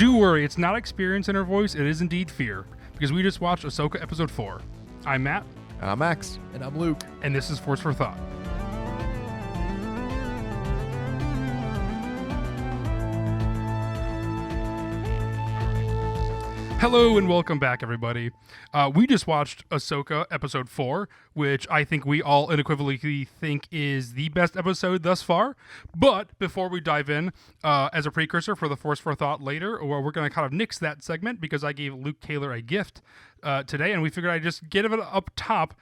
do worry, it's not experience in her voice, it is indeed fear, because we just watched Ahsoka Episode 4. I'm Matt. I'm Max. And I'm Luke. And this is Force for Thought. Hello and welcome back, everybody. We just watched Ahsoka Episode 4, which I think we all unequivocally think is the best episode thus far. But before we dive in, as a precursor for the Force for Thought later, or we're going to kind of nix that segment because I gave Luke Taylor a gift today, and we figured I'd just get it up top.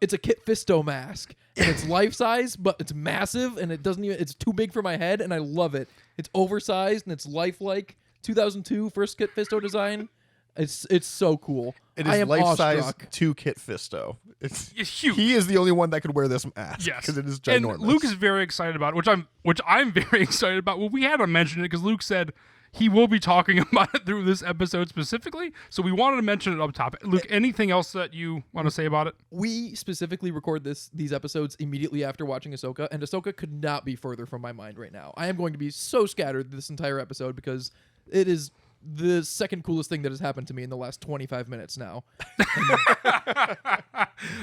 It's a Kit Fisto mask, and it's life-size, but it's massive, and it's too big for my head, and I love it. It's oversized, and it's lifelike. 2002 first Kit Fisto design. It's so cool. It is life-size to Kit Fisto. It's huge. He is the only one that could wear this mask. Yes, because it is ginormous. And Luke is very excited about it, which I'm very excited about. Well, we had to mention it because Luke said he will be talking about it through this episode specifically, so we wanted to mention it up top. Luke, anything else that you want to say about it? We specifically record these episodes immediately after watching Ahsoka, and Ahsoka could not be further from my mind right now. I am going to be so scattered this entire episode because it is the second coolest thing that has happened to me in the last 25 minutes now.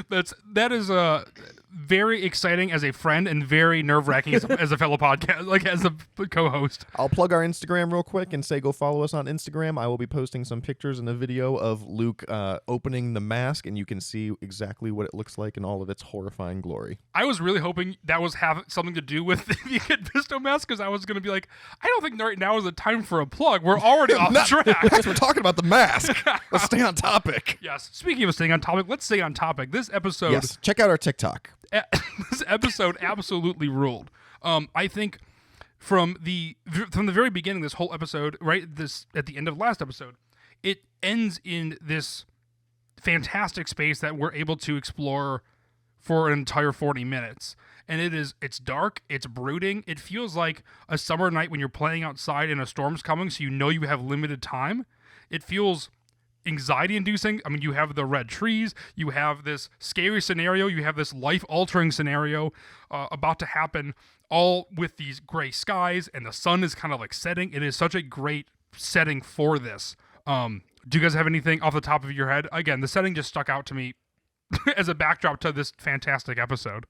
That is very exciting as a friend and very nerve-wracking as a fellow podcast, like as a co-host. I'll plug our Instagram real quick and say go follow us on Instagram. I will be posting some pictures and a video of Luke opening the mask, and you can see exactly what it looks like in all of its horrifying glory. I was really hoping that was have something to do with the Kit Fisto mask, because I was going to be like, I don't think right now is the time for a plug. We're already off track. Max, we're talking about the mask. Let's stay on topic. Yes. Speaking of staying on topic, let's stay on topic. This episode... Yes, check out our TikTok. This episode absolutely ruled. I think from the very beginning, this whole episode, right, this at the end of last episode, it ends in this fantastic space that we're able to explore for an entire 40 minutes. And it's dark, it's brooding. It feels like a summer night when you're playing outside and a storm's coming, so you know you have limited time. It feels anxiety-inducing. I mean, you have the red trees, you have this scary scenario, you have this life-altering scenario about to happen, all with these gray skies, and the sun is kind of like setting. It is such a great setting for this. Do you guys have anything off the top of your head? Again, the setting just stuck out to me as a backdrop to this fantastic episode.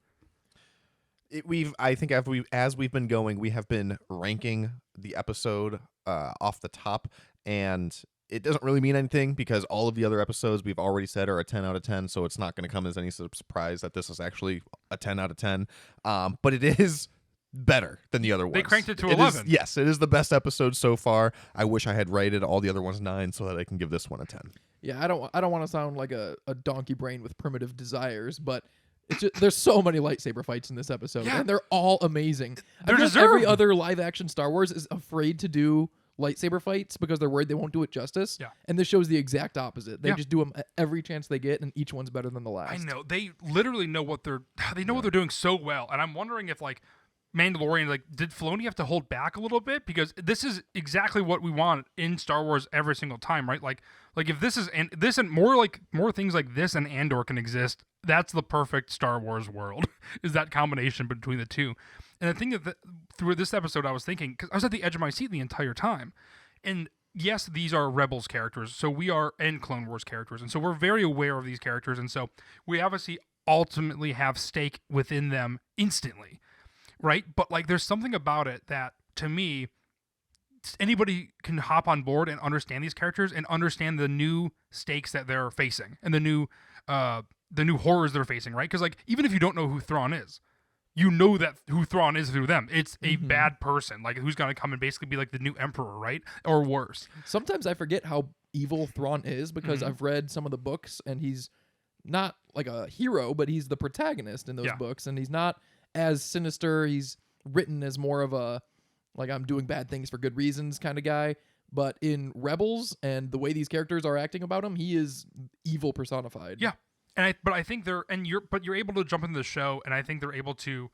I think as we've been going, we have been ranking the episode off the top, and it doesn't really mean anything because all of the other episodes we've already said are a 10 out of 10, so it's not going to come as any surprise that this is actually a 10 out of 10. But it is better than the other ones. They cranked it to 11. Yes, it is the best episode so far. I wish I had rated all the other ones 9 so that I can give this one a 10. Yeah, I don't want to sound like a donkey brain with primitive desires, but it's just, there's so many lightsaber fights in this episode, and they're all amazing. Every other live-action Star Wars is afraid to do lightsaber fights because they're worried they won't do it justice. Yeah. And this shows the exact opposite. They just do them every chance they get, and each one's better than the last. I know. They literally know what they're doing so well, and I'm wondering if like Mandalorian, like, did Filoni have to hold back a little bit? Because this is exactly what we want in Star Wars every single time, right? Like if this and more things like this and Andor can exist, that's the perfect Star Wars world, is that combination between the two. And the thing that through this episode I was thinking, because I was at the edge of my seat the entire time, and yes, these are Rebels characters, so we are, and Clone Wars characters, and so we're very aware of these characters, and so we obviously ultimately have stake within them instantly. Right? But like there's something about it that to me anybody can hop on board and understand these characters and understand the new stakes that they're facing and the new horrors they're facing, right? Because like even if you don't know who Thrawn is, you know that who Thrawn is through them. It's a bad person, like who's gonna come and basically be like the new emperor, right? Or worse. Sometimes I forget how evil Thrawn is because I've read some of the books and he's not like a hero, but he's the protagonist in those books, and he's not as sinister. He's written as more of a like I'm doing bad things for good reasons kind of guy, but in Rebels and the way these characters are acting about him, he is evil personified. Yeah. But I think you're able to jump into the show, and I think they're able to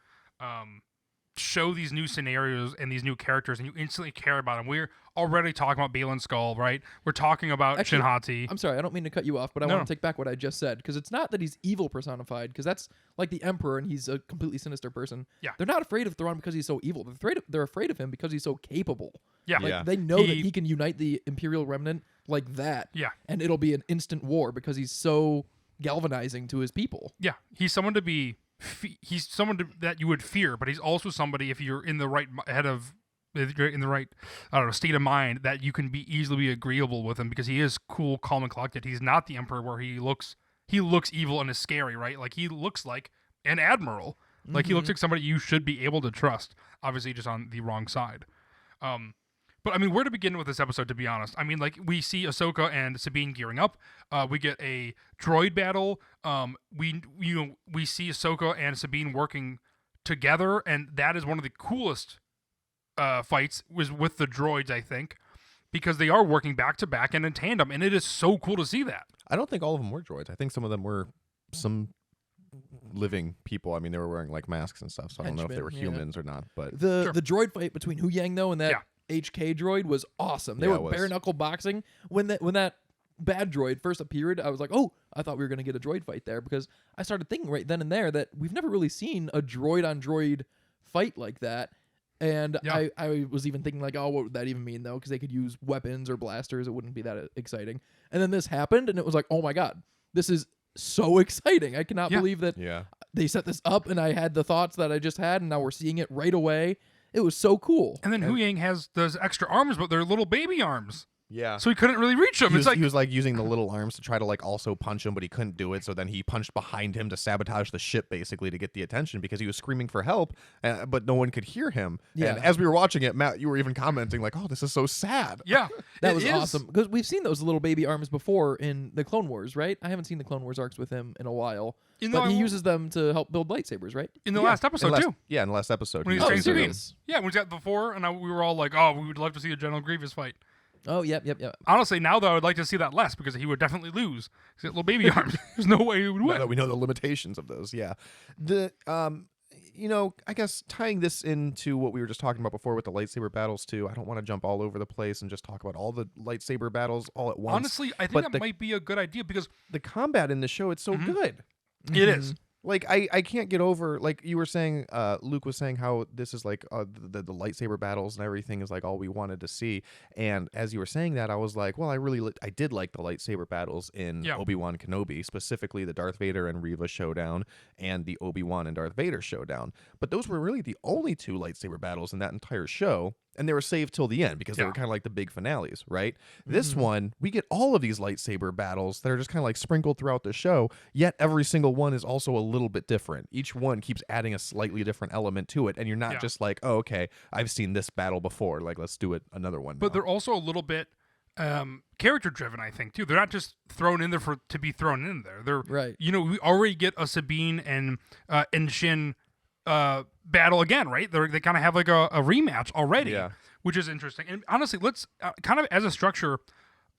show these new scenarios and these new characters, and you instantly care about them. We're already talking about Baylan Skoll, right? We're talking about Shin Hati. I'm sorry, I don't mean to cut you off, but I want to take back what I just said, because it's not that he's evil personified, because that's like the Emperor, and he's a completely sinister person. Yeah. They're not afraid of Thrawn because he's so evil. They're afraid of him because he's so capable. Yeah. Like Yeah. they know that He- he can unite the Imperial remnant like that. Yeah. And it'll be an instant war because he's so galvanizing to his people. Yeah, he's someone to be. He's someone that you would fear, but he's also somebody if you're in the right if you're in the right, I don't know, state of mind that you can be easily agreeable with him because he is cool, calm, and collected. He's not the Emperor where he looks evil and is scary, right? Like he looks like an admiral. Like he looks like somebody you should be able to trust. Obviously, just on the wrong side. But I mean, where to begin with this episode? To be honest, I mean, like we see Ahsoka and Sabine gearing up. We get a droid battle. We see Ahsoka and Sabine working together, and that is one of the coolest fights was with the droids, I think, because they are working back to back and in tandem, and it is so cool to see that. I don't think all of them were droids. I think some of them were some living people. I mean, they were wearing like masks and stuff, so I don't know if they were Henchmen, yeah. humans or not. But The droid fight between Hu Yang though and that Yeah. HK droid was awesome. They Yeah, it were was. bare knuckle boxing. When that bad droid first appeared, I was like, oh, I thought we were gonna get a droid fight there because I started thinking right then and there that we've never really seen a droid on droid fight like that. And Yeah. I was even thinking like, oh, what would that even mean though? Because they could use weapons or blasters. It wouldn't be that exciting. And then this happened, and it was like, oh my god, this is so exciting. I cannot Yeah. believe that yeah, they set this up, and I had the thoughts that I just had, and now we're seeing it right away. It was so cool. And then Hu Yang has those extra arms, but they're little baby arms, yeah. so he couldn't really reach them. He It's was, like he was like using the little arms to try to like also punch him, but he couldn't do it. So then he punched behind him to sabotage the ship, basically to get the attention because he was screaming for help, but no one could hear him. Yeah. And as we were watching it, Matt, you were even commenting like, "Oh, this is so sad." yeah, That it was is. awesome because we've seen those little baby arms before in the Clone Wars, right? I haven't seen the Clone Wars arcs with him in a while, In but the- he uses them to help build lightsabers, right? in the Yeah. last episode too. Yeah, in the last episode. When he he's was training using them. serious? Yeah, when he's got the 4, and we were all like, "Oh, we would love to see a General Grievous fight." Oh, yep. Honestly, now though, I would like to see that less because he would definitely lose. He's got little baby arms. There's no way he would Now win. that we know the limitations of those, yeah. The I guess tying this into what we were just talking about before with the lightsaber battles too. I don't want to jump all over the place and just talk about all the lightsaber battles all at once. Honestly, I think but that the- might be a good idea because the combat in the show, it's so good. it is. Like I can't get over, like you were saying, Luke was saying how this is like the lightsaber battles and everything is like all we wanted to see. And as you were saying that, I was like, well, I did like the lightsaber battles in Yeah. Obi-Wan Kenobi, specifically the Darth Vader and Reva showdown and the Obi-Wan and Darth Vader showdown. But those were really the only two lightsaber battles in that entire show. And they were saved till the end because they Yeah. were kind of like the big finales, right? This one, we get all of these lightsaber battles that are just kind of like sprinkled throughout the show, yet every single one is also a little bit different. Each one keeps adding a slightly different element to it, and you're not Yeah. just like, oh, okay, I've seen this battle before, like let's do it another one. But now. they're also a little bit character driven, I think, too. They're not just thrown in there to be thrown in there. They're Right. we already get a Sabine and Shin battle again, right? They kind of have like a rematch already, Yeah. which is interesting. And honestly, let's kind of as a structure,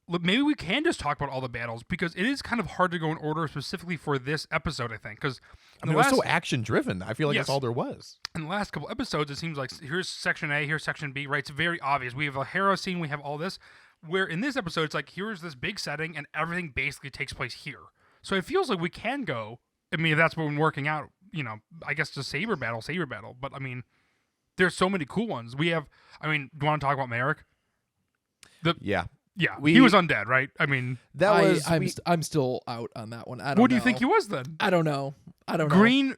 maybe we can just talk about all the battles because it is kind of hard to go in order specifically for this episode, I think, because I mean, it was so action driven. I feel like Yes. that's all there was. in the last couple episodes, it seems like here's section A, here's section B, right? It's very obvious. We have a Hera scene, we have all this. Where in this episode, it's like here's this big setting, and everything basically takes place here. So it feels like we can go. I mean, if that's what we're working out, I guess the saber battle. But I mean, there's so many cool ones. We have. I mean, do you want to talk about Merrick? Yeah, Yeah, We- he was undead, right? I mean, I'm still out on that one. I don't what do you know. think he was then? I don't know. Green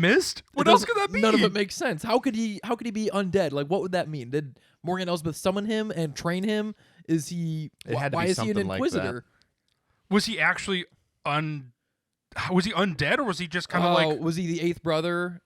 mist? What It else doesn't- could that be? None of it makes sense. How could he be undead? Like, what would that mean? Did Morgan Elsbeth summon him and train him? Is he? It had to why be is he an something like that. inquisitor? Was he actually Was he undead, or was he just kind of like? was he the eighth brother?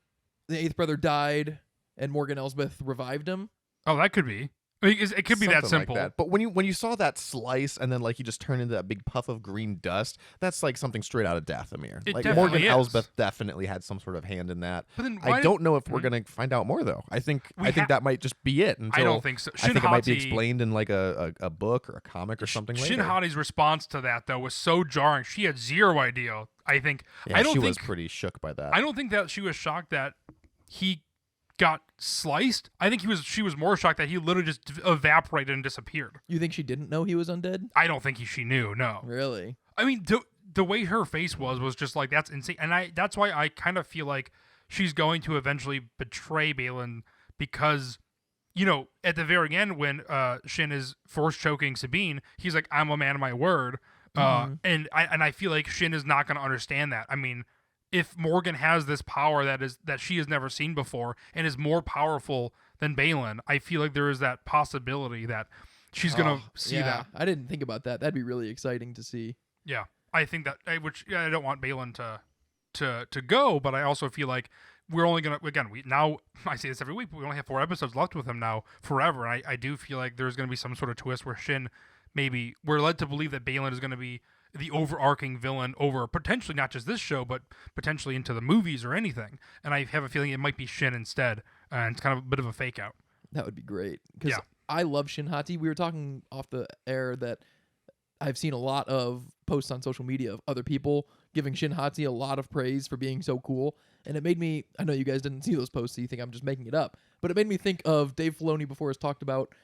The eighth brother died, and Morgan Elsbeth revived him. Oh, that could be. I mean, it could be that something simple. like that. But when you saw that slice and then like he just turned into that big puff of green dust, that's like something straight out of Dathomir. It Like definitely Morgan is. Elsbeth definitely had some sort of hand in that. But then I why don't know if we're gonna find out more though. I think that might just be it. Until, I don't think so. I think it might be Shin Hati- explained in like a book or a comic or something later. Shin Hati's response to that though was so jarring. She had zero idea. I think. Yeah, I don't she think. was pretty shook by that. I don't think that she was shocked that he got sliced. I think she was more shocked that he literally just evaporated and disappeared. You think she didn't know he was undead? I don't think she knew. No. Really? I mean, the way her face was just like that's insane, and that's why I kind of feel like she's going to eventually betray Balin because at the very end when Shin is force choking Sabine, he's like, "I'm a man of my word," and I feel like Shin is not going to understand that. I mean, if Morgan has this power that she has never seen before and is more powerful than Balin, I feel like there is that possibility that she's going to see that. I didn't think about that. That'd be really exciting to see. Yeah, I think that I don't want Balin to go, but I also feel like we're only gonna I say this every week, but we only have 4 episodes left with him now forever. And I do feel like there's gonna be some sort of twist where Shin, maybe we're led to believe that Balin is gonna be the overarching villain over potentially not just this show, but potentially into the movies or anything. And I have a feeling it might be Shin instead, and it's kind of a bit of a fake out. That would be great because Yeah. I love Shin Hati. We were talking off the air that I've seen a lot of posts on social media of other people giving Shin Hati a lot of praise for being so cool. And it made me, I know you guys didn't see those posts, so you think I'm just making it up, but it made me think of Dave Filoni before has talked about,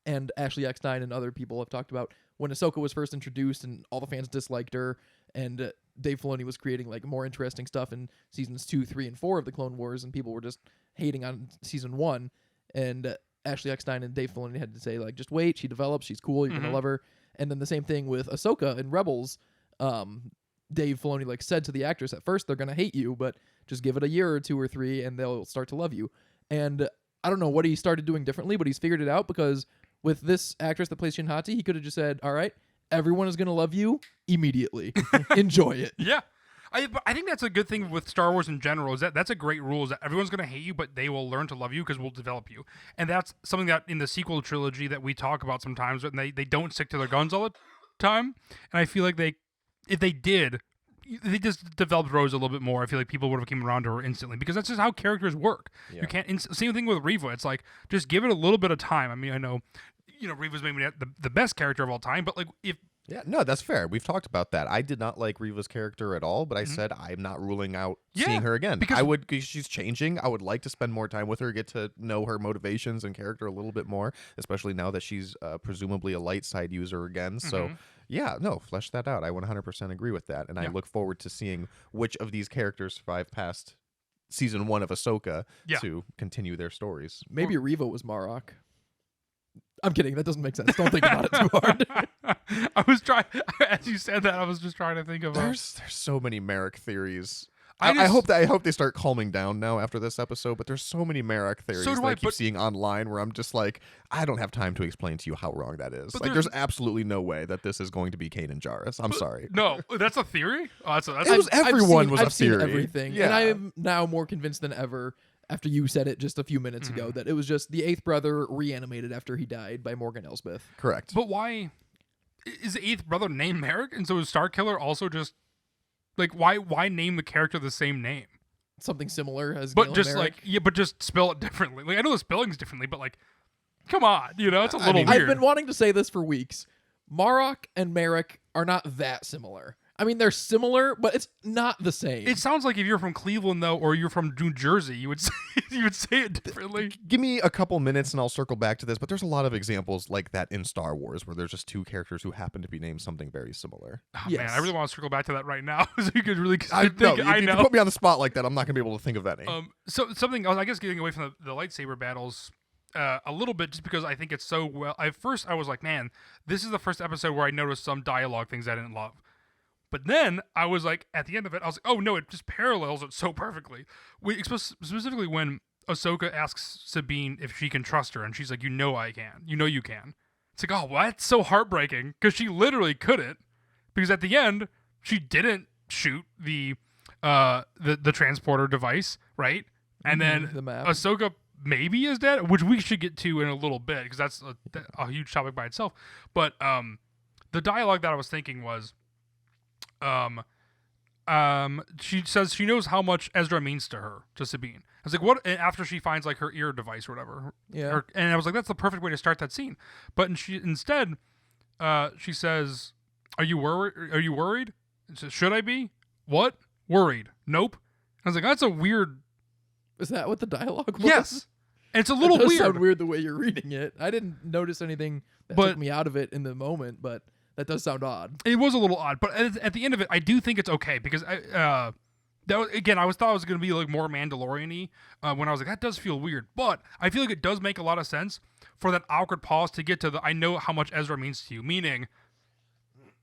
and Ashley Eckstein and other people have talked about when Ahsoka was first introduced and all the fans disliked her, and Dave Filoni was creating like more interesting stuff in seasons 2, 3, and 4 of the Clone Wars, and people were just hating on season 1. And Ashley Eckstein and Dave Filoni had to say, like, just wait, she develops, she's cool, you're gonna love her. And then the same thing with Ahsoka in Rebels. Dave Filoni like said to the actress, at first they're gonna hate you, but just give it a year or 2 or 3 and they'll start to love you. And I don't know what he started doing differently, but he's figured it out, because with this actress that plays Shin Hati, he could have just said, all right, everyone is gonna love you immediately. Enjoy it. Yeah. I think that's a good thing with Star Wars in general, is that's a great rule, is that everyone's going to hate you, but they will learn to love you because we'll develop you. And that's something that in the sequel trilogy that we talk about sometimes, and they don't stick to their guns all the time. And I feel like if they did, they just developed Rose a little bit more, I feel like people would have came around to her instantly, because that's just how characters work. Yeah. You can't, same thing with Reva. It's like, just give it a little bit of time. I mean, I know, Reva's maybe not the best character of all time, but like Yeah, no, that's fair. We've talked about that. I did not like Reva's character at all, but I said I'm not ruling out seeing her again. because she's changing. I would like to spend more time with her, get to know her motivations and character a little bit more, especially now that she's presumably a light side user again. So, yeah, no, flesh that out. I 100% agree with that. And I look forward to seeing which of these characters survive past season 1 of Ahsoka to continue their stories. Maybe Reva was Marok. I'm kidding. That doesn't make sense. Don't think about it too hard. I was trying, as you said that, I was just trying to think of. There's so many Merrick theories. I hope they start calming down now after this episode. But there's so many Merrick theories that I keep seeing online where I'm just like, I don't have time to explain to you how wrong that is. Like, there's absolutely no way that this is going to be Kanan Jarrus. I'm sorry. No, that's a theory. Everyone was a theory. Seen everything, and I am now more convinced than ever, after you said it just a few minutes ago, that it was just the 8th brother reanimated after he died by Morgan Elsbeth. Correct. But why is the 8th brother named Merrick? And so is Starkiller also just like, why name the character the same name? Something similar as but Galen just Merrick. but just spell it differently. Like, I know the spelling's differently, but like, come on, it's a little weird. I've been wanting to say this for weeks. Marok and Merrick are not that similar. I mean, they're similar, but it's not the same. It sounds like if you're from Cleveland, though, or you're from New Jersey, you would say it differently. Give me a couple minutes and I'll circle back to this, but there's a lot of examples like that in Star Wars where there's just 2 characters who happen to be named something very similar. Oh, Yes. Man, I really want to circle back to that right now, so you could really I think. If you put me on the spot like that, I'm not going to be able to think of that name. So something else, I guess, getting away from the lightsaber battles a little bit, just because I think it's so well. At first, I was like, man, this is the first episode where I noticed some dialogue things I didn't love. But then I was like, at the end of it, I was like, oh no, it just parallels it so perfectly. Specifically when Ahsoka asks Sabine if she can trust her, and she's like, I can. You can. It's like, oh, that's so heartbreaking, because she literally couldn't. Because at the end, she didn't shoot the transporter device, right? And then the map. Ahsoka maybe is dead, which we should get to in a little bit, because that's a huge topic by itself. But the dialogue that I was thinking was, she says she knows how much Ezra means to her, to Sabine. I was like, what? And after she finds like her ear device or whatever. Yeah. And I was like, that's the perfect way to start that scene. But instead, she says, Are you worried? It says, should I be? What? Worried? Nope. I was like, that's a weird. Is that what the dialogue was? Yes. And it's a little it does weird. sound weird the way you're reading it. I didn't notice anything that took me out of it in the moment, but that does sound odd. It was a little odd, but at the end of it, I do think it's okay, because That was, again, thought it was going to be like more Mandalorian-y when I was like, that does feel weird. But I feel like it does make a lot of sense for that awkward pause to get to the I know how much Ezra means to you, meaning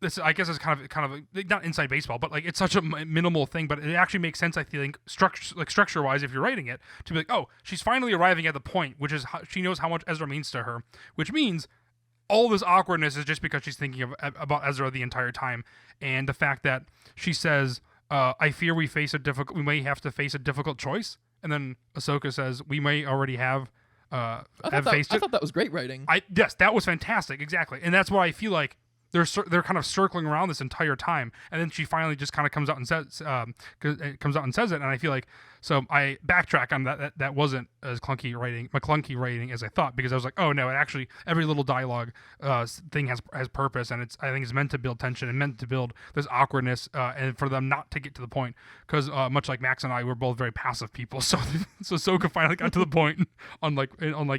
this. I guess it's kind of like, not inside baseball, but like it's such a minimal thing, but it actually makes sense. I think structure-wise, if you're writing it, to be like, oh, she's finally arriving at the point, which is she knows how much Ezra means to her, which means all this awkwardness is just because she's thinking about Ezra the entire time, and the fact that she says, I fear we may have to face a difficult choice. And then Ahsoka says, we may already have faced it. I thought that was great writing. Yes, that was fantastic. Exactly. And that's why I feel like they're kind of circling around this entire time. And then she finally just kind of comes out and says it. And I feel like, so I backtrack on that wasn't as clunky writing as I thought, because I was like, oh no, it actually, every little dialogue thing has purpose, and I think it's meant to build tension and meant to build this awkwardness, and for them not to get to the point, because much like Max and I, we're both very passive people, so Ahsoka finally got to the point, unlike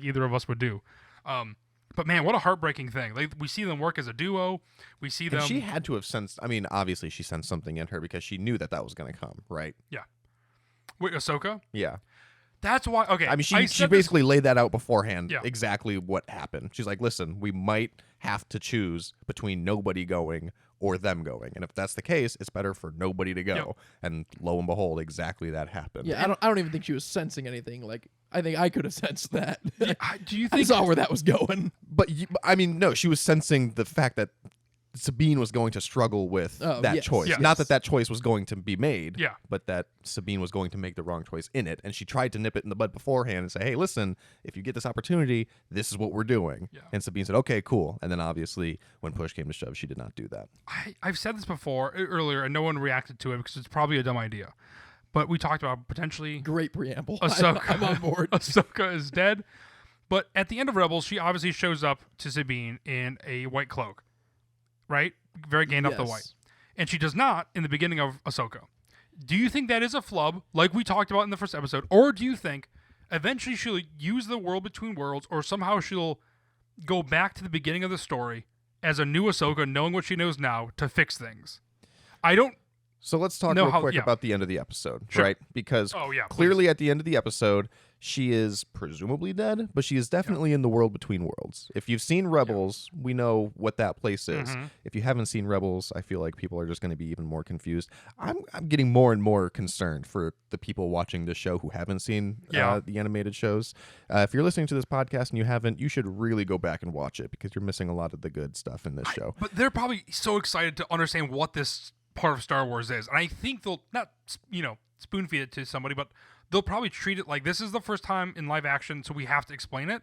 either of us would do. But man, what a heartbreaking thing! Like, we see them work as a duo. We see them. And she had to have sensed. I mean, obviously, she sensed something in her because she knew that was going to come, right? Yeah. Wait, Ahsoka? Yeah. That's why. Okay. I mean, she basically laid that out beforehand. Yeah. Exactly what happened. She's like, listen, we might have to choose between nobody going or them going, and if that's the case, it's better for nobody to go. Yep. And lo and behold, exactly that happened. Yeah, I don't even think she was sensing anything. Like, I think I could have sensed that. Do you think I saw where that was going? But I mean, no, she was sensing the fact that Sabine was going to struggle with that choice. Yes. Not that choice was going to be made, yeah, but that Sabine was going to make the wrong choice in it. And she tried to nip it in the bud beforehand and say, hey, listen, if you get this opportunity, this is what we're doing. Yeah. And Sabine said, okay, cool. And then obviously when push came to shove, she did not do that. I've said this before earlier, and no one reacted to it because it's probably a dumb idea. But we talked about potentially... Great preamble. Ahsoka, I'm on board. Ahsoka is dead. But at the end of Rebels, she obviously shows up to Sabine in a white cloak. Right? Very Gandalf the White. And she does not in the beginning of Ahsoka. Do you think that is a flub, like we talked about in the first episode? Or do you think eventually she'll use the world between worlds, or somehow she'll go back to the beginning of the story as a new Ahsoka, knowing what she knows now, to fix things? I don't... So let's talk real quick about the end of the episode, right? Because clearly at the end of the episode, she is presumably dead, but she is definitely in the world between worlds. If you've seen Rebels, we know what that place is. Mm-hmm. If you haven't seen Rebels, I feel like people are just going to be even more confused. I'm getting more and more concerned for the people watching this show who haven't seen the animated shows. If you're listening to this podcast and you haven't, you should really go back and watch it, because you're missing a lot of the good stuff in this show. But they're probably so excited to understand what this part of Star Wars is, and I think they'll not spoon feed it to somebody, but they'll probably treat it like this is the first time in live action, so we have to explain it.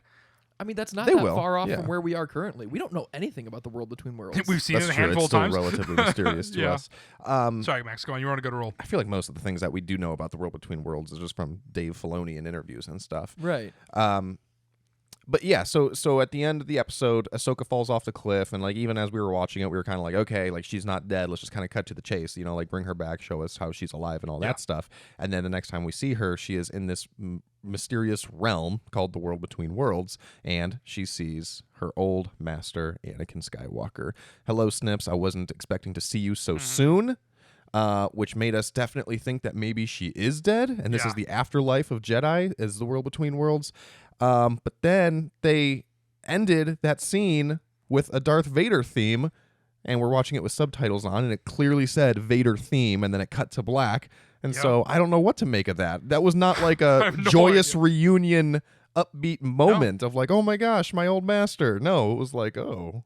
I mean, that's not that far off from where we are currently. We don't know anything about the world between worlds. We've seen it a handful of times. It's still relatively mysterious to us. Sorry, Max, go on. You want to go to roll? I feel like most of the things that we do know about the world between worlds is just from Dave Filoni in interviews and stuff. Right. But yeah, so at the end of the episode, Ahsoka falls off the cliff, and like even as we were watching it, we were kind of like, okay, like she's not dead. Let's just kind of cut to the chase, like bring her back, show us how she's alive and all that stuff. And then the next time we see her, she is in this mysterious realm called the world between worlds, and she sees her old master, Anakin Skywalker. Hello, Snips. I wasn't expecting to see you so soon. Which made us definitely think that maybe she is dead, and this is the afterlife of Jedi, is the world between worlds. But then they ended that scene with a Darth Vader theme, and we're watching it with subtitles on, and it clearly said Vader theme, and then it cut to black. And so I don't know what to make of that. That was not like a joyous reunion, upbeat moment of like, oh my gosh, my old master. No, it was like, oh.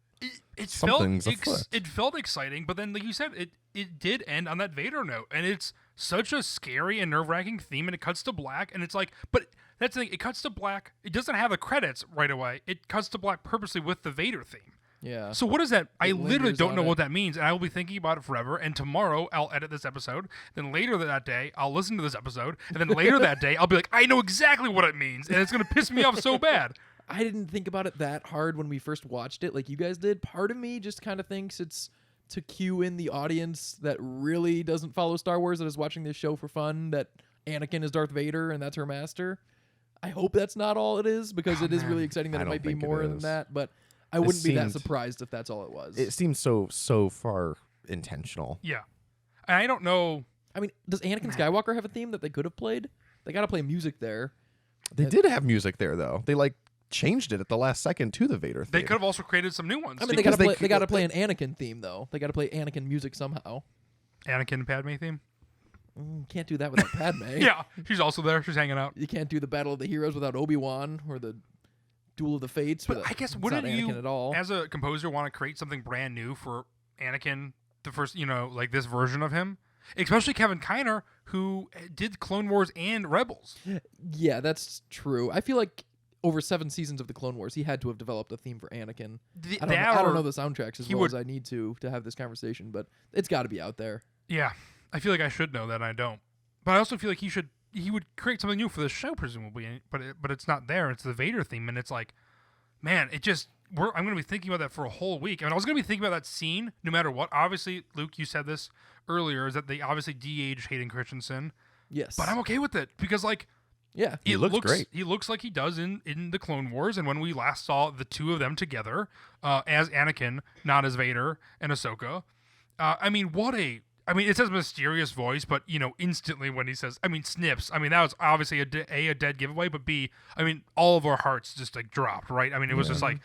It felt exciting, but then, like you said, it did end on that Vader note, and it's such a scary and nerve-wracking theme, and it cuts to black, and it's like, but that's the thing, it cuts to black, it doesn't have the credits right away, it cuts to black purposely with the Vader theme. Yeah. So what is that? I literally don't know what that means, and I will be thinking about it forever, and tomorrow I'll edit this episode, then later that day I'll listen to this episode, and then later that day I'll be like, I know exactly what it means, and it's going to piss me off so bad. I didn't think about it that hard when we first watched it like you guys did. Part of me just kind of thinks it's to cue in the audience that really doesn't follow Star Wars, that is watching this show for fun, that Anakin is Darth Vader and that's her master. I hope that's not all it is, because it is really exciting that it might be more than that, but I wouldn't be that surprised if that's all it was. It seems so far intentional. Yeah. And I don't know. I mean, does Anakin Skywalker have a theme that they could have played? They got to play music there. They did have music there, though. They changed it at the last second to the Vader theme. They could have also created some new ones. I mean, they got to play an Anakin theme though. They got to play Anakin music somehow. Anakin and Padme theme. Can't do that without Padme. Yeah, she's also there. She's hanging out. You can't do the Battle of the Heroes without Obi-Wan or the Duel of the Fates. But I guess without wouldn't you, Anakin at all. as a composer, want to create something brand new for Anakin? The first, like this version of him, especially Kevin Kiner, who did Clone Wars and Rebels. Yeah, that's true. I feel like over 7 seasons of the Clone Wars, he had to have developed a theme for Anakin. I don't know the soundtracks as well as I need to have this conversation, but it's got to be out there. Yeah, I feel like I should know that. I don't, but I also feel like he would create something new for the show, presumably. But it's not there. It's the Vader theme, and it's like, man, I'm going to be thinking about that for a whole week. I mean, I was going to be thinking about that scene no matter what. Obviously, Luke, you said this earlier, is that they obviously de-aged Hayden Christensen. Yes, but I'm okay with it because yeah, he looks great. He looks like he does in the Clone Wars, and when we last saw the two of them together as Anakin, not as Vader and Ahsoka. It says mysterious voice, but instantly when he says, snips. That was obviously a dead giveaway, but B, all of our hearts just dropped, right? It was just like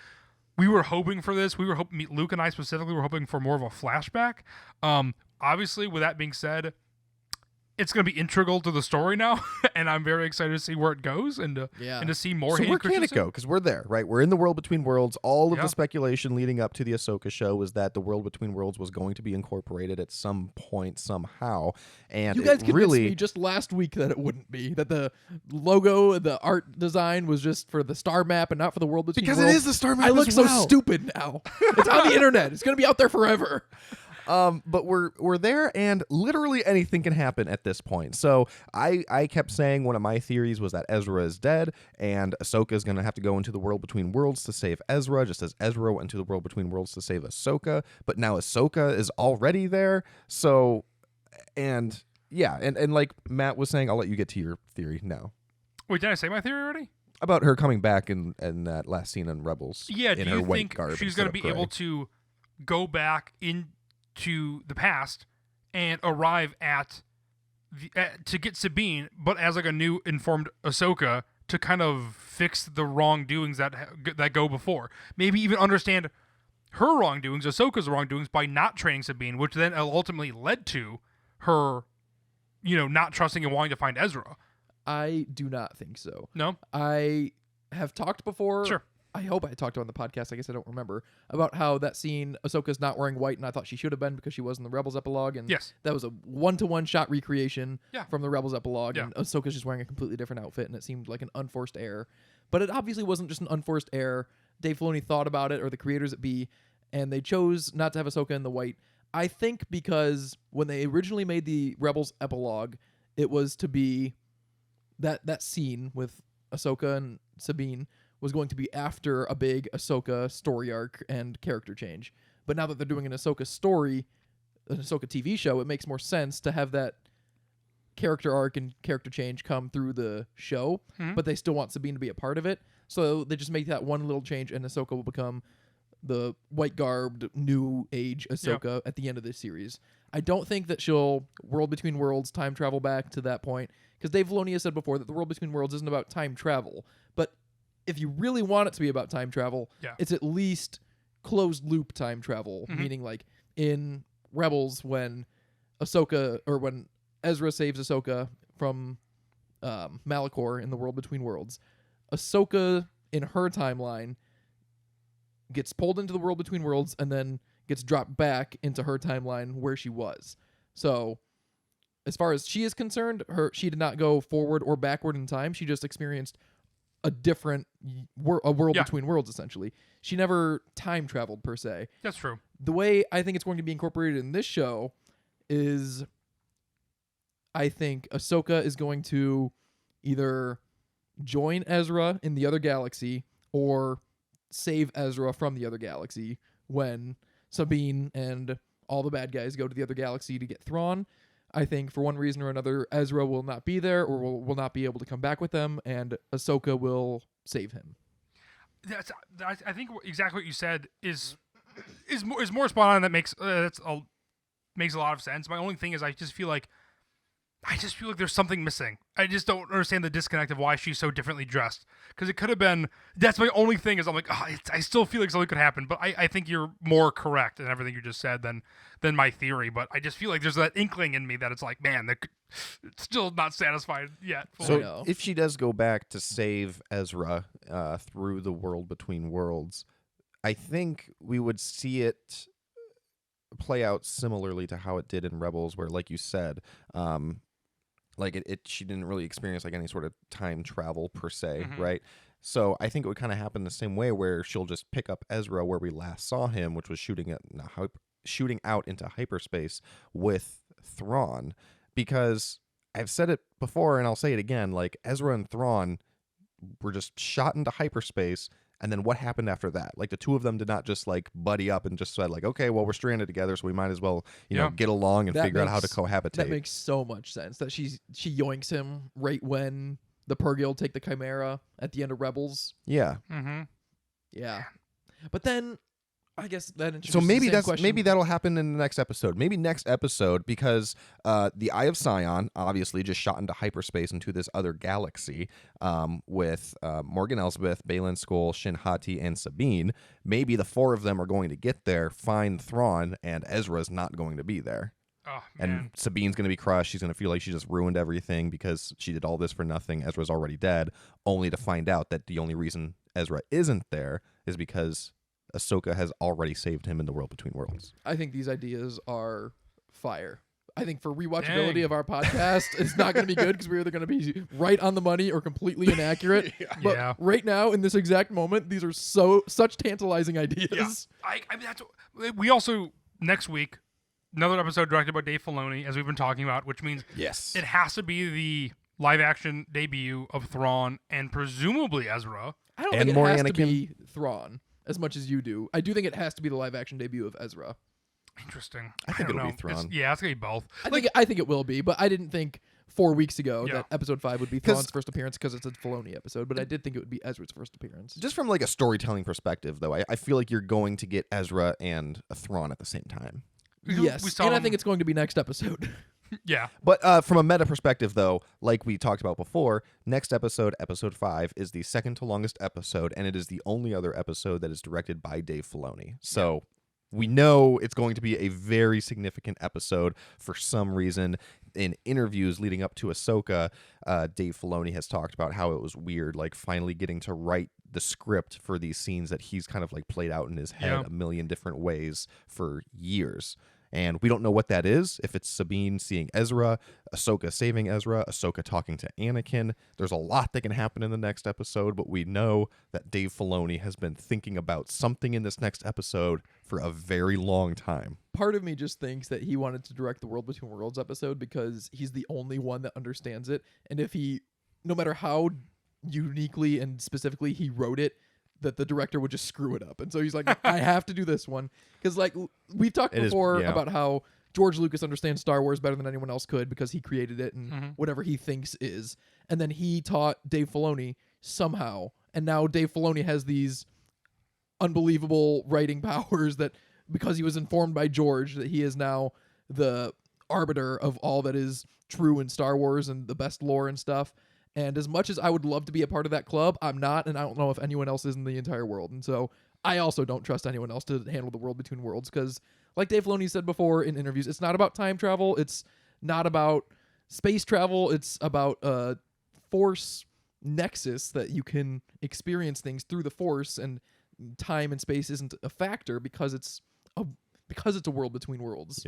we were hoping for this. Luke and I specifically were hoping for more of a flashback. Obviously, with that being said, it's going to be integral to the story now, and I'm very excited to see where it goes and to see more. So Hayden where can it Christensen. go? Because we're there, right? We're in the World Between Worlds. All of the speculation leading up to the Ahsoka show was that the World Between Worlds was going to be incorporated at some point somehow. And you guys convinced me just last week that it wouldn't be, that the logo, the art design was just for the star map and not for the World Between Worlds. Because it is the star map. I look as so well. stupid now. It's on the internet. It's going to be out there forever. But we're there, and literally anything can happen at this point. So I kept saying one of my theories was that Ezra is dead, and Ahsoka is going to have to go into the World Between Worlds to save Ezra, just as Ezra went into the World Between Worlds to save Ahsoka. But now Ahsoka is already there. So, and like Matt was saying, I'll let you get to your theory now. Wait, did I say my theory already? About her coming back in that last scene in Rebels. Yeah, in do her you white think garb she's going to be able to go back into the past and arrive to get Sabine, but as a new informed Ahsoka to kind of fix the wrongdoings that go before? Maybe even understand her wrongdoings, Ahsoka's wrongdoings, by not training Sabine, which then ultimately led to her, not trusting and wanting to find Ezra. I do not think so. No? I have talked before. Sure. I hope I talked on the podcast. I guess I don't remember about how that scene, Ahsoka's not wearing white, and I thought she should have been because she was in the Rebels epilogue. And yes, that was a 1-to-1 shot recreation from the Rebels epilogue. Yeah. And Ahsoka's just wearing a completely different outfit, and it seemed like an unforced error. But it obviously wasn't just an unforced error. Dave Filoni thought about it, or the creators at B, and they chose not to have Ahsoka in the white. I think because when they originally made the Rebels epilogue, it was to be that scene with Ahsoka and Sabine was going to be after a big Ahsoka story arc and character change. But now that they're doing an Ahsoka story, an Ahsoka TV show, it makes more sense to have that character arc and character change come through the show, but they still want Sabine to be a part of it. So they just make that one little change, and Ahsoka will become the white-garbed, new age Ahsoka at the end of this series. I don't think that she'll World Between Worlds time travel back to that point, because Dave Filoni has said before that the World Between Worlds isn't about time travel. But if you really want it to be about time travel, it's at least closed loop time travel, meaning like in Rebels when Ahsoka, or when Ezra saves Ahsoka from Malachor in the World Between Worlds, Ahsoka in her timeline gets pulled into the World Between Worlds and then gets dropped back into her timeline where she was. So as far as she is concerned, she did not go forward or backward in time. She just experienced a different world between worlds, essentially. She never time traveled, per se. That's true. The way I think it's going to be incorporated in this show is I think Ahsoka is going to either join Ezra in the other galaxy or save Ezra from the other galaxy when Sabine and all the bad guys go to the other galaxy to get Thrawn. I think for one reason or another, Ezra will not be there or will not be able to come back with them, and Ahsoka will save him. I think exactly what you said is more spot on. That makes a lot of sense. My only thing is I just feel like I just feel like there's something missing. I just don't understand the disconnect of why she's so differently dressed. Because it could have been. That's my only thing is I'm like, I still feel like something could happen. But I think you're more correct in everything you just said than my theory. But I just feel like there's that inkling in me that it's like, man, it's still not satisfied yet. Fully. So if she does go back to save Ezra through the world between worlds, I think we would see it play out similarly to how it did in Rebels, where, like you said, like she didn't really experience like any sort of time travel per se, right? So I think it would kind of happen the same way, where she'll just pick up Ezra where we last saw him, which was shooting out into hyperspace with Thrawn, because I've said it before and I'll say it again, like Ezra and Thrawn were just shot into hyperspace. And then what happened after that? Like the two of them did not just like buddy up and just said like, okay, well, we're stranded together, so we might as well, you know, get along and figure out how to cohabitate. That makes so much sense. That she yoinks him right when the Purrgil take the Chimera at the end of Rebels. Yeah. Yeah. But then I guess that introduces so maybe the same question. maybe that'll happen in the next episode. Maybe next episode, because the Eye of Sion obviously just shot into hyperspace into this other galaxy with Morgan Elsbeth, Baylan Skoll, Shin Hati, and Sabine. Maybe the four of them are going to get there, find Thrawn, and Ezra's not going to be there. Oh, man. And Sabine's going to be crushed. She's going to feel like she just ruined everything because she did all this for nothing. Ezra's already dead, only to find out that the only reason Ezra isn't there is because Ahsoka has already saved him in the world between worlds. I think these ideas are fire. I think for rewatchability of our podcast, it's not going to be good because we're either going to be right on the money or completely inaccurate. But right now, in this exact moment, these are such tantalizing ideas. Yeah. I mean, we also, next week, another episode directed by Dave Filoni, as we've been talking about, which means it has to be the live-action debut of Thrawn and presumably Ezra. I don't think it has to be Thrawn as much as you do. I do think it has to be the live-action debut of Ezra. Interesting. I think it'll be Thrawn. It's going to be both. I think it will be, but I didn't think 4 weeks ago that episode 5 would be Thrawn's first appearance because it's a Filoni episode, but I did think it would be Ezra's first appearance. Just from like a storytelling perspective, though, I feel like you're going to get Ezra and a Thrawn at the same time. Yes, and I think it's going to be next episode. Yeah. But from a meta perspective, though, like we talked about before, next episode, episode 5, is the second to longest episode, and it is the only other episode that is directed by Dave Filoni. So we know it's going to be a very significant episode for some reason. In interviews leading up to Ahsoka, Dave Filoni has talked about how it was weird, like finally getting to write the script for these scenes that he's kind of like played out in his head a million different ways for years. And we don't know what that is. If it's Sabine seeing Ezra, Ahsoka saving Ezra, Ahsoka talking to Anakin. There's a lot that can happen in the next episode, but we know that Dave Filoni has been thinking about something in this next episode for a very long time. Part of me just thinks that he wanted to direct the World Between Worlds episode because he's the only one that understands it. And if he, no matter how uniquely and specifically he wrote it, that the director would just screw it up. And so he's like, I have to do this one. Because like we've talked before about how George Lucas understands Star Wars better than anyone else could because he created it and whatever he thinks is. And then he taught Dave Filoni somehow. And now Dave Filoni has these unbelievable writing powers that because he was informed by George, that he is now the arbiter of all that is true in Star Wars and the best lore and stuff. And as much as I would love to be a part of that club, I'm not, and I don't know if anyone else is in the entire world. And so I also don't trust anyone else to handle the World Between Worlds because, like Dave Filoni said before in interviews, it's not about time travel. It's not about space travel. It's about a Force nexus that you can experience things through the Force, and time and space isn't a factor because it's a World Between Worlds.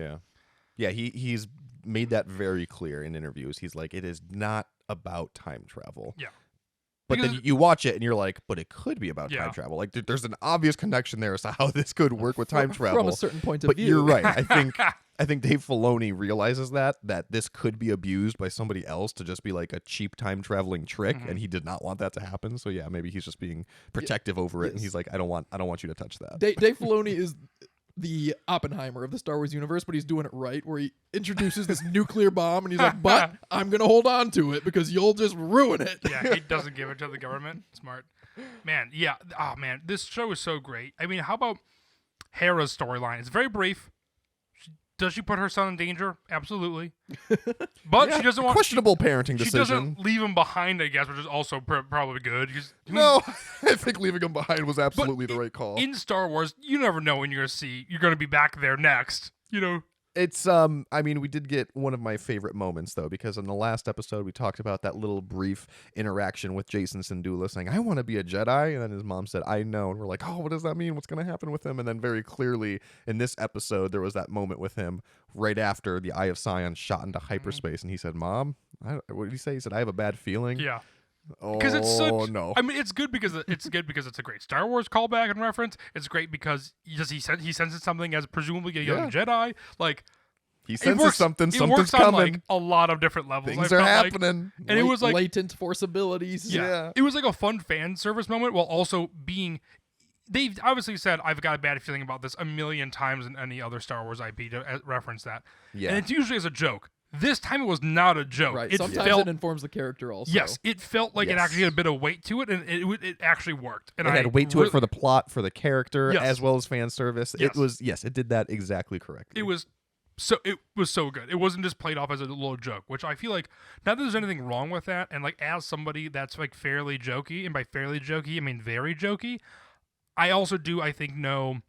Yeah, he's made that very clear in interviews. He's like, it is not about time travel. Yeah. But then you watch it and you're like, but it could be about time travel. Like there's an obvious connection there as to how this could work with time travel. From a certain point of but view. You're right. I think Dave Filoni realizes that this could be abused by somebody else to just be like a cheap time traveling trick, and he did not want that to happen. So yeah, maybe he's just being protective over it, and he's like, I don't want you to touch that. Dave Filoni is the Oppenheimer of the Star Wars universe, but he's doing it right, where he introduces this nuclear bomb, and he's like, but I'm going to hold on to it because you'll just ruin it. Yeah, he doesn't give it to the government. Smart. Man, yeah. Oh, man, this show is so great. I mean, how about Hera's storyline? It's very brief. She Does she put her son in danger? Absolutely. But Yeah, she doesn't want questionable parenting She decision. doesn't leave him behind, I guess, which is also probably good. No, I think leaving him behind was absolutely the right call. In Star Wars, you never know when you're going to be back there next. It's I mean, we did get one of my favorite moments though, because in the last episode we talked about that little brief interaction with Jason Syndulla saying, "I want to be a Jedi," and then his mom said, "I know," and we're like, "Oh, what does that mean? What's going to happen with him?" And then very clearly in this episode there was that moment with him right after the Eye of Sion shot into hyperspace, and he said, "Mom, what did he say? He said, I have a bad feeling." Yeah. Oh Because it's such, no! I mean, it's good because it's a great Star Wars callback and reference. It's great because he senses something as presumably a young Jedi. Like He senses something's it works coming. on like a lot of different levels. Things I are felt like. happening. And it was like latent force abilities. Yeah. it was like a fun fan service moment while also being. They've obviously said I've got a bad feeling about this a million times in any other Star Wars IP to reference that. Yeah. And it's usually as a joke. This time it was not a joke. Right. It Sometimes felt, it informs the character also. Yes, it felt like it Yes. actually had a bit of weight to it, and it actually worked. And It had weight to it for the plot, for the character, Yes. as well as fan service. Yes. It was it did that exactly correctly. It was so good. It wasn't just played off as a little joke, which I feel like not that there's anything wrong with that. And like as somebody that's like fairly jokey, and by fairly jokey I mean very jokey, I also do I think know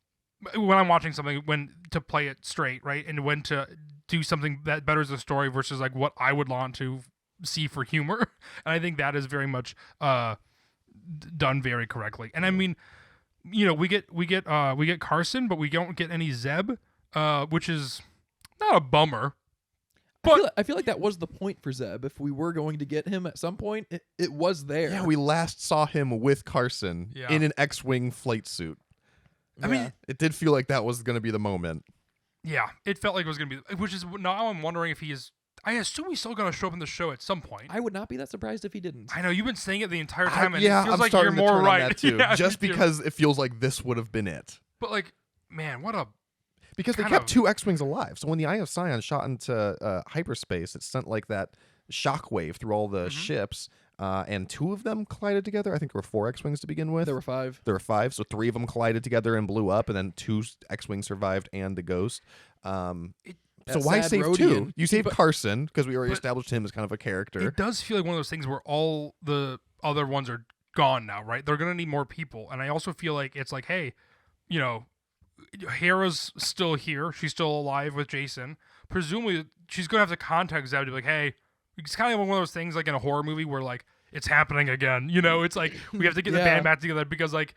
when I'm watching something when to play it straight, right, and when to do something that betters the story versus like what I would want to see for humor. And I think that is very much done very correctly. And I mean, we get Carson, but we don't get any Zeb, which is not a bummer. But I feel like that was the point for Zeb. If we were going to get him at some point, it was there. Yeah, we last saw him with Carson in an X-wing flight suit. I mean, it did feel like that was going to be the moment. Yeah, it felt like it was going to be, which is now I'm wondering if he is. I assume he's still going to show up in the show at some point. I would not be that surprised if he didn't. I know you've been saying it the entire time, and yeah, it feels I'm like you're starting to more turn on right. that too, Yeah, just me too. because it feels like this would have been it. But like, man, what a Because they kind kept of- two X-wings alive. So when the Eye of Sion shot into hyperspace, it sent like that shockwave through all the ships, and two of them collided together. I think there were 4 X-wings to begin with. There were 5. There were 5, so 3 of them collided together and blew up, and then 2 X-wings survived and the Ghost. So That why sad save Rodian. 2? You saved But- Carson because we already established him as kind of a character. It does feel like one of those things where all the other ones are gone now, right? They're gonna need more people, and I also feel like it's like, hey, Hera's still here. She's still alive with Jason. Presumably, she's gonna have to contact Zeb to be like, hey, it's kind of one of those things like in a horror movie where like it's happening again. It's like we have to get the Yeah. band back together because like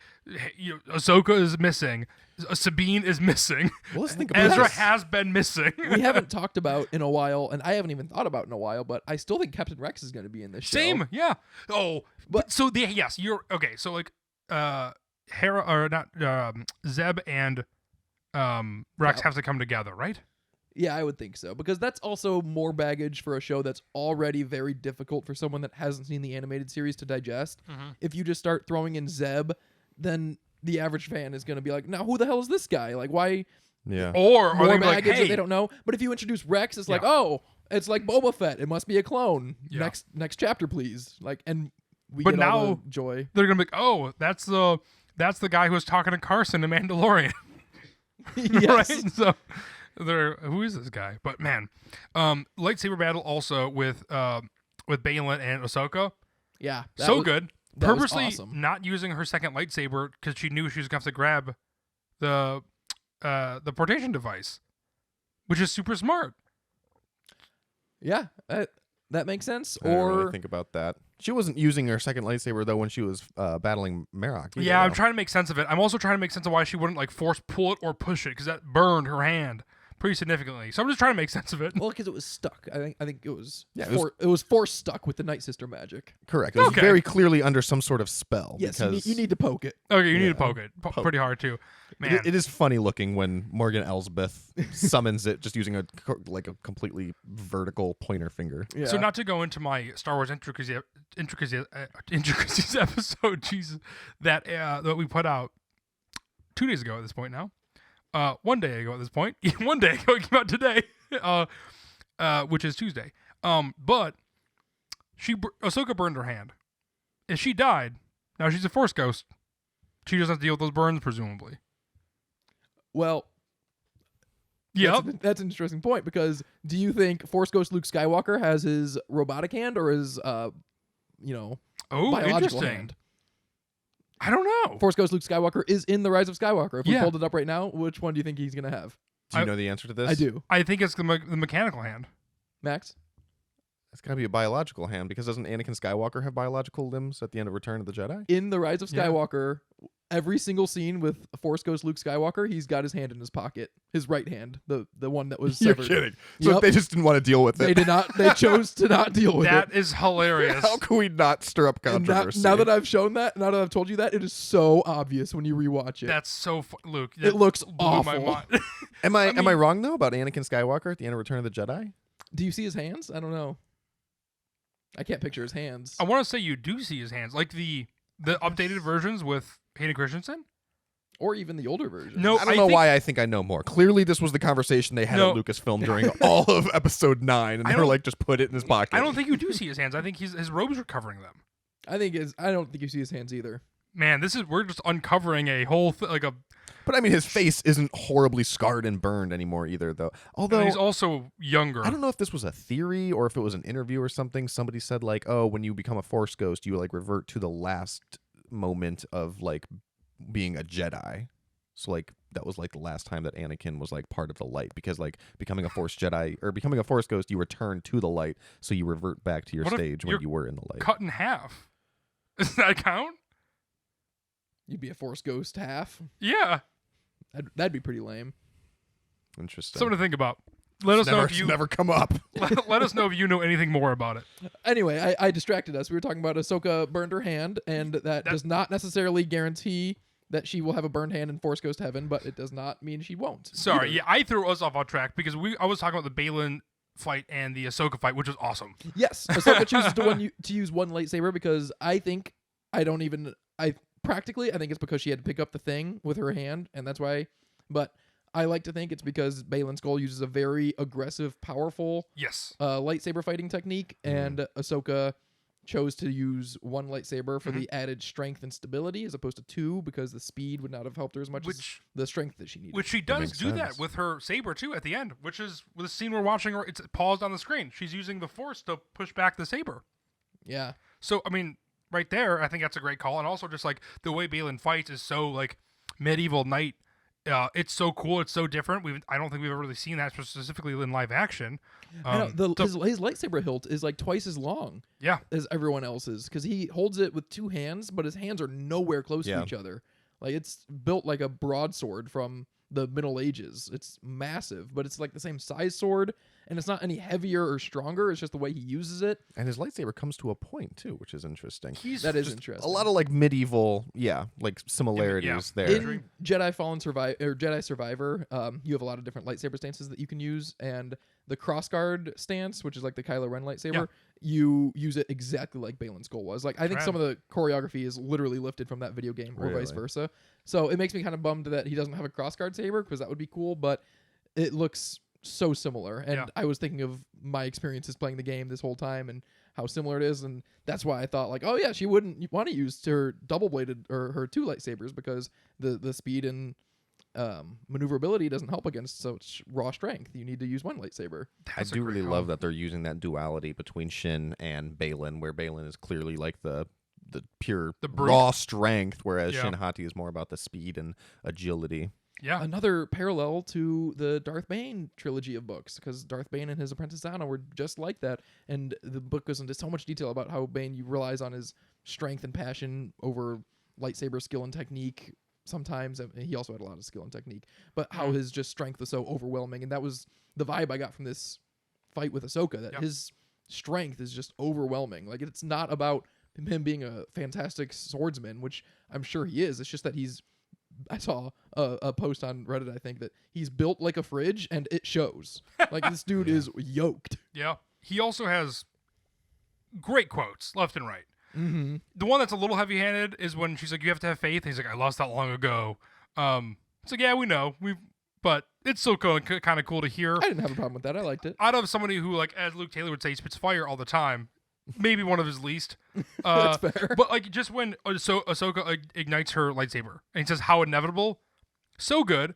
Ahsoka is missing, Sabine is missing, Well, let's think about Ezra this. has been missing. We haven't talked about in a while, and I haven't even thought about in a while, but I still think Captain Rex is going to be in this show. Same, yeah. Oh, but so yes, you're okay. So like, Hera or not, Zeb and Rex have to come together, right? Yeah, I would think so, because that's also more baggage for a show that's already very difficult for someone that hasn't seen the animated series to digest. If you just start throwing in Zeb, then the average fan is going to be like, now who the hell is this guy? Like, why Yeah. Or are more they gonna be like, baggage hey, that they don't know? But if you introduce Rex, it's like, Yeah. oh, it's like Boba Fett. It must be a clone. Yeah. Next chapter, please. Like, and we But get all now- the joy. they're gonna be like, oh, that's the guy who was talking to Carson in Mandalorian, Yes. right? So who is this guy? But man, lightsaber battle also with Baylan and Ahsoka, Yeah. that so was- good. that was Purposely awesome. not using her second lightsaber because she knew she was gonna have to grab the portation device, which is super smart. Yeah. That makes sense. I didn't Or really think about that. She wasn't using her second lightsaber though when she was battling Marok. either, Yeah, I'm though. trying to make sense of it. I'm also trying to make sense of why she wouldn't like force pull it or push it because that burned her hand pretty significantly. So I'm just trying to make sense of it. well, because it was stuck. I think it was. Yeah, it was force stuck with the Night Sister magic. Correct. It was Okay. very clearly under some sort of spell. Yes, because you need to poke it. Okay, you need to Yeah. poke it pretty hard too, man. it is funny looking when Morgan Elsbeth summons it just using a completely vertical pointer finger. Yeah. So not to go into my Star Wars intricacies episode, Jesus, that we put out 2 days ago at this point now. 1 day ago at this point. 1 day ago, it came out today, which is Tuesday. But Ahsoka burned her hand. If she died, now she's a Force ghost. She doesn't have to deal with those burns, presumably. Well, Yep. That's an interesting point, because do you think Force Ghost Luke Skywalker has his robotic hand or his, biological interesting. hand? I don't know. Force Ghost Luke Skywalker is in The Rise of Skywalker. If we Yeah. pulled it up right now, which one do you think he's going to have? Do you know the answer to this? I do. I think it's the mechanical hand. Max? It's got to be a biological hand, because doesn't Anakin Skywalker have biological limbs at the end of Return of the Jedi? In The Rise of Yeah. Skywalker, every single scene with Force Ghost Luke Skywalker, he's got his hand in his pocket. His right hand. The one that was You're severed. kidding. So Yep. they just didn't want to deal with They it. did not. They chose to not deal with That it. is hilarious. How can we not stir up And now controversy? that I've shown that, now that I've told you that, it is so obvious when you rewatch it. That's so Luke. It that looks blew my awful. mind. am I mean- wrong though about Anakin Skywalker at the end of Return of the Jedi? Do you see his hands? I don't know. I can't picture his hands. I want to say you do see his hands, like the updated versions with Hayden Christensen. Or even the older version. No, I don't know why I think I know more. Clearly, this was the conversation they had No. at Lucasfilm during all of Episode 9, and I they were don't- like, just put it in his pocket. I don't think you do see his hands. I think his robes are covering them. I don't think you see his hands either. Man, we're just uncovering a whole But I mean, his face isn't horribly scarred and burned anymore either, though. Although, and he's also younger. I don't know if this was a theory or if it was an interview or something. Somebody said, like, oh, when you become a Force Ghost, you, like, revert to the last moment of, like, being a Jedi. So, like, that was, like, the last time that Anakin was, like, part of the light. Because, like, becoming a Force Jedi, or becoming a Force Ghost, you return to the light, so you revert back to your What if stage when you're you were in the light. Cut in half. Does that count? You'd be a Force Ghost half. Yeah. That'd be pretty lame. Interesting. Something to think about. Let us know if It's you never come up. let us know if you know anything more about it. Anyway, I distracted us. We were talking about Ahsoka burned her hand, and that does not necessarily guarantee that she will have a burned hand in Force Ghost Heaven, but it does not mean she won't. Sorry, either. yeah, I threw us off on track because I was talking about the Balin fight and the Ahsoka fight, which was awesome. Yes, Ahsoka chooses to use one lightsaber because I think I think it's because she had to pick up the thing with her hand, and that's why. But I like to think it's because Balin Skull uses a very aggressive, powerful Yes. lightsaber fighting technique, and Ahsoka chose to use one lightsaber for Mm-hmm. the added strength and stability as opposed to two because the speed would not have helped her as much as the strength that she needed. Which she does makes do that sense. with her saber too at the end, which is with the scene we're watching. It's paused on the screen. She's using the Force to push back the saber. Yeah. So I mean, right there, I think that's a great call, and also just like the way Balin fights is so like medieval knight. It's so cool. It's so different. I don't think we've ever really seen that specifically in live action. I know, his lightsaber hilt is like twice as long Yeah. as everyone else's because he holds it with two hands, but his hands are nowhere close to Yeah. each other. Like it's built like a broadsword from the Middle Ages. It's massive, but it's like the same size sword, and it's not any heavier or stronger. It's just the way he uses it. And his lightsaber comes to a point, too, which is interesting. That is Just interesting. a lot of, like, medieval, like, similarities there. In Jedi Fallen Jedi Survivor, you have a lot of different lightsaber stances that you can use, and the crossguard stance, which is like the Kylo Ren lightsaber, you use it exactly like Balin Skull was. Like I think some of the choreography is literally lifted from that video game, or vice Really? versa. So it makes me kind of bummed that he doesn't have a crossguard saber because that would be cool, but it looks so similar. And Yeah. I was thinking of my experiences playing the game this whole time and how similar it is, and that's why I thought like, oh yeah, she wouldn't want to use her double bladed or her two lightsabers because the speed and maneuverability doesn't help against such raw strength. You need to use one lightsaber. I do really love that they're using that duality between Shin and Balin, where Balin is clearly like the pure brute. raw strength, whereas Yeah. Shin Hati is more about the speed and agility. Yeah. Another parallel to the Darth Bane trilogy of books, because Darth Bane and his apprentice Anna were just like that, and the book goes into so much detail about how Bane relies on his strength and passion over lightsaber skill and technique sometimes, and he also had a lot of skill and technique, but how his just strength was so overwhelming, and that was the vibe I got from this fight with Ahsoka, that his strength is just overwhelming. Like, it's not about him being a fantastic swordsman, which I'm sure he is. It's just that I saw a post on Reddit, I think, that he's built like a fridge, and it shows. Like, this dude is yoked. Yeah. He also has great quotes left and right. Mm-hmm. The one that's a little heavy-handed is when she's like, "You have to have faith." And he's like, "I lost that long ago." It's like, yeah, we know, but it's still kind of cool to hear. I didn't have a problem with that. I liked it. Out of somebody who, like, as Luke Taylor would say, spits fire all the time. Maybe one of his least. That's fair. But like, just when Ahsoka ignites her lightsaber and he says how inevitable, so good.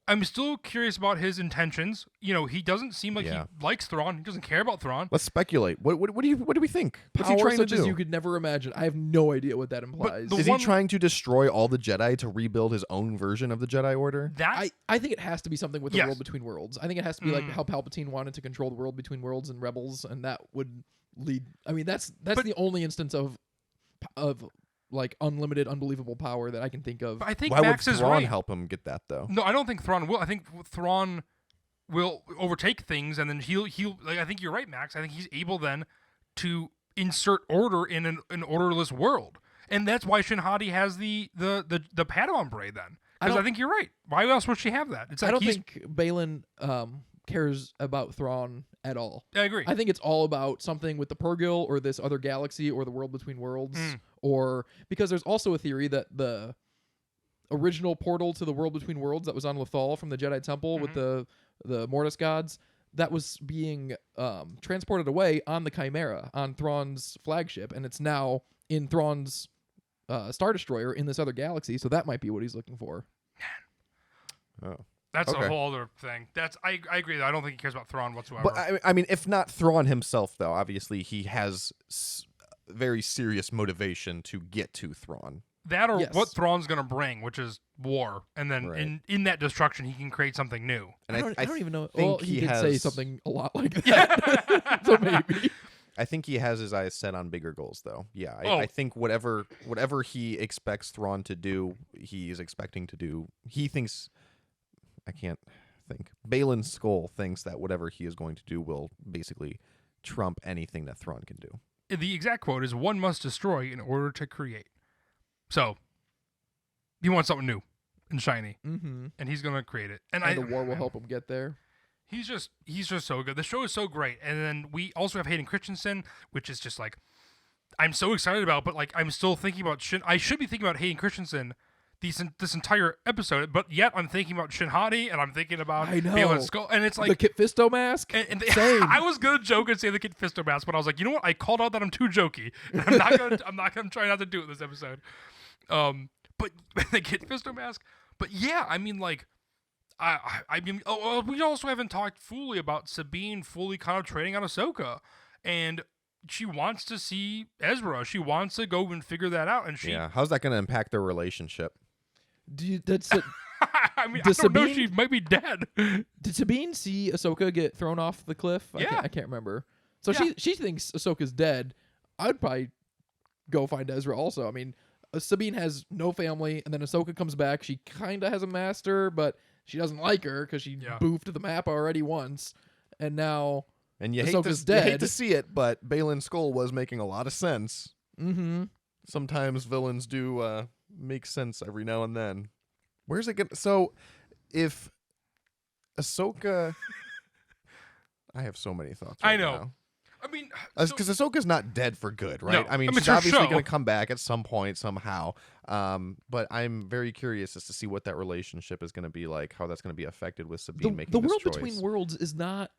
I'm still curious about his intentions. You know, he doesn't seem like Yeah. he likes Thrawn. He doesn't care about Thrawn. Let's speculate. What do we think? What's he Power trying to such as do? you could never imagine. I have no idea what that implies. the Is one- he trying to destroy all the Jedi to rebuild his own version of the Jedi Order? That I think it has to be something with the Yes. world between worlds. I think it has to be like how Palpatine wanted to control the world between worlds and Rebels, and that would lead. I mean, that's the only instance of like unlimited, unbelievable power that I can think of. but I think Why Max would is Thrawn right. help him get that though? No, I don't think Thrawn will. I think Thrawn will overtake things, and then he'll. Like, I think you're right, Max. I think he's able then to insert order in an orderless world, and that's why Shin Hati has the Padawan braid then. Because I think you're right. Why else would she have that? It's like I don't think Balin cares about Thrawn at all. I agree. I think it's all about something with the Purgil or this other galaxy or the world between worlds, or because there's also a theory that the original portal to the world between worlds that was on Lothal from the Jedi Temple with the Mortis gods, that was being transported away on the Chimera, on Thrawn's flagship, and it's now in Thrawn's Star Destroyer in this other galaxy, so that might be what he's looking for. Oh. That's Okay. a whole other thing. I agree, though. I don't think he cares about Thrawn whatsoever. But I mean, if not Thrawn himself, though, obviously he has very serious motivation to get to Thrawn. that or Yes. what Thrawn's going to bring, which is war. And then Right. in that destruction, he can create something new. And I don't even know. think Well, he did has, say something a lot like that, so maybe. I think he has his eyes set on bigger goals, though. Yeah, Oh. I think whatever he expects Thrawn to do, he is expecting to do. He thinks. I can't think. Balin Skull thinks that whatever he is going to do will basically trump anything that Thrawn can do. The exact quote is, "One must destroy in order to create." So, he wants something new and shiny, Mm-hmm. and he's going to create it. And the war will help him get there. He's just so good. The show is so great. And then we also have Hayden Christensen, which is just like, I'm so excited about, but like I'm still thinking about I should be thinking about Hayden Christensen this entire episode, but yet I'm thinking about Shin Hati and I'm thinking about I know. Balin Skull, and it's like The Kit Fisto mask? and Same. I was gonna joke and say the Kid Fisto mask, but I was like, you know what? I called out that I'm too jokey. And I'm not gonna try not to do it this episode. But the Kid Fisto mask. But yeah, I mean, like, I mean, we also haven't talked fully about Sabine fully kind of training on Ahsoka, and she wants to see Ezra. She wants to go and figure that out, and she. Yeah, how's that going to impact their relationship? That's it. I mean, Does I don't know. Sabine- She might be dead. Did Sabine see Ahsoka get thrown off the cliff? Yeah. I can't remember. So Yeah. she thinks Ahsoka's dead. I'd probably go find Ezra also. I mean, Sabine has no family, and then Ahsoka comes back. She kind of has a master, but she doesn't like her because she Yeah. boofed the map already once. And now, And you Ahsoka's you hate dead. to see it, but Balin Skull was making a lot of sense. mm-hmm. Sometimes villains do make sense every now and then. Where's it going? So, if Ahsoka, I have so many thoughts. I Right know. now. I mean, Because Ahsoka's not dead for good, right? No. I mean, I mean, she's it's her obviously show. going to come back at some point somehow. But I'm very curious as to see what that relationship is going to be like, how that's going to be affected with Sabine making The this world choice. between worlds is not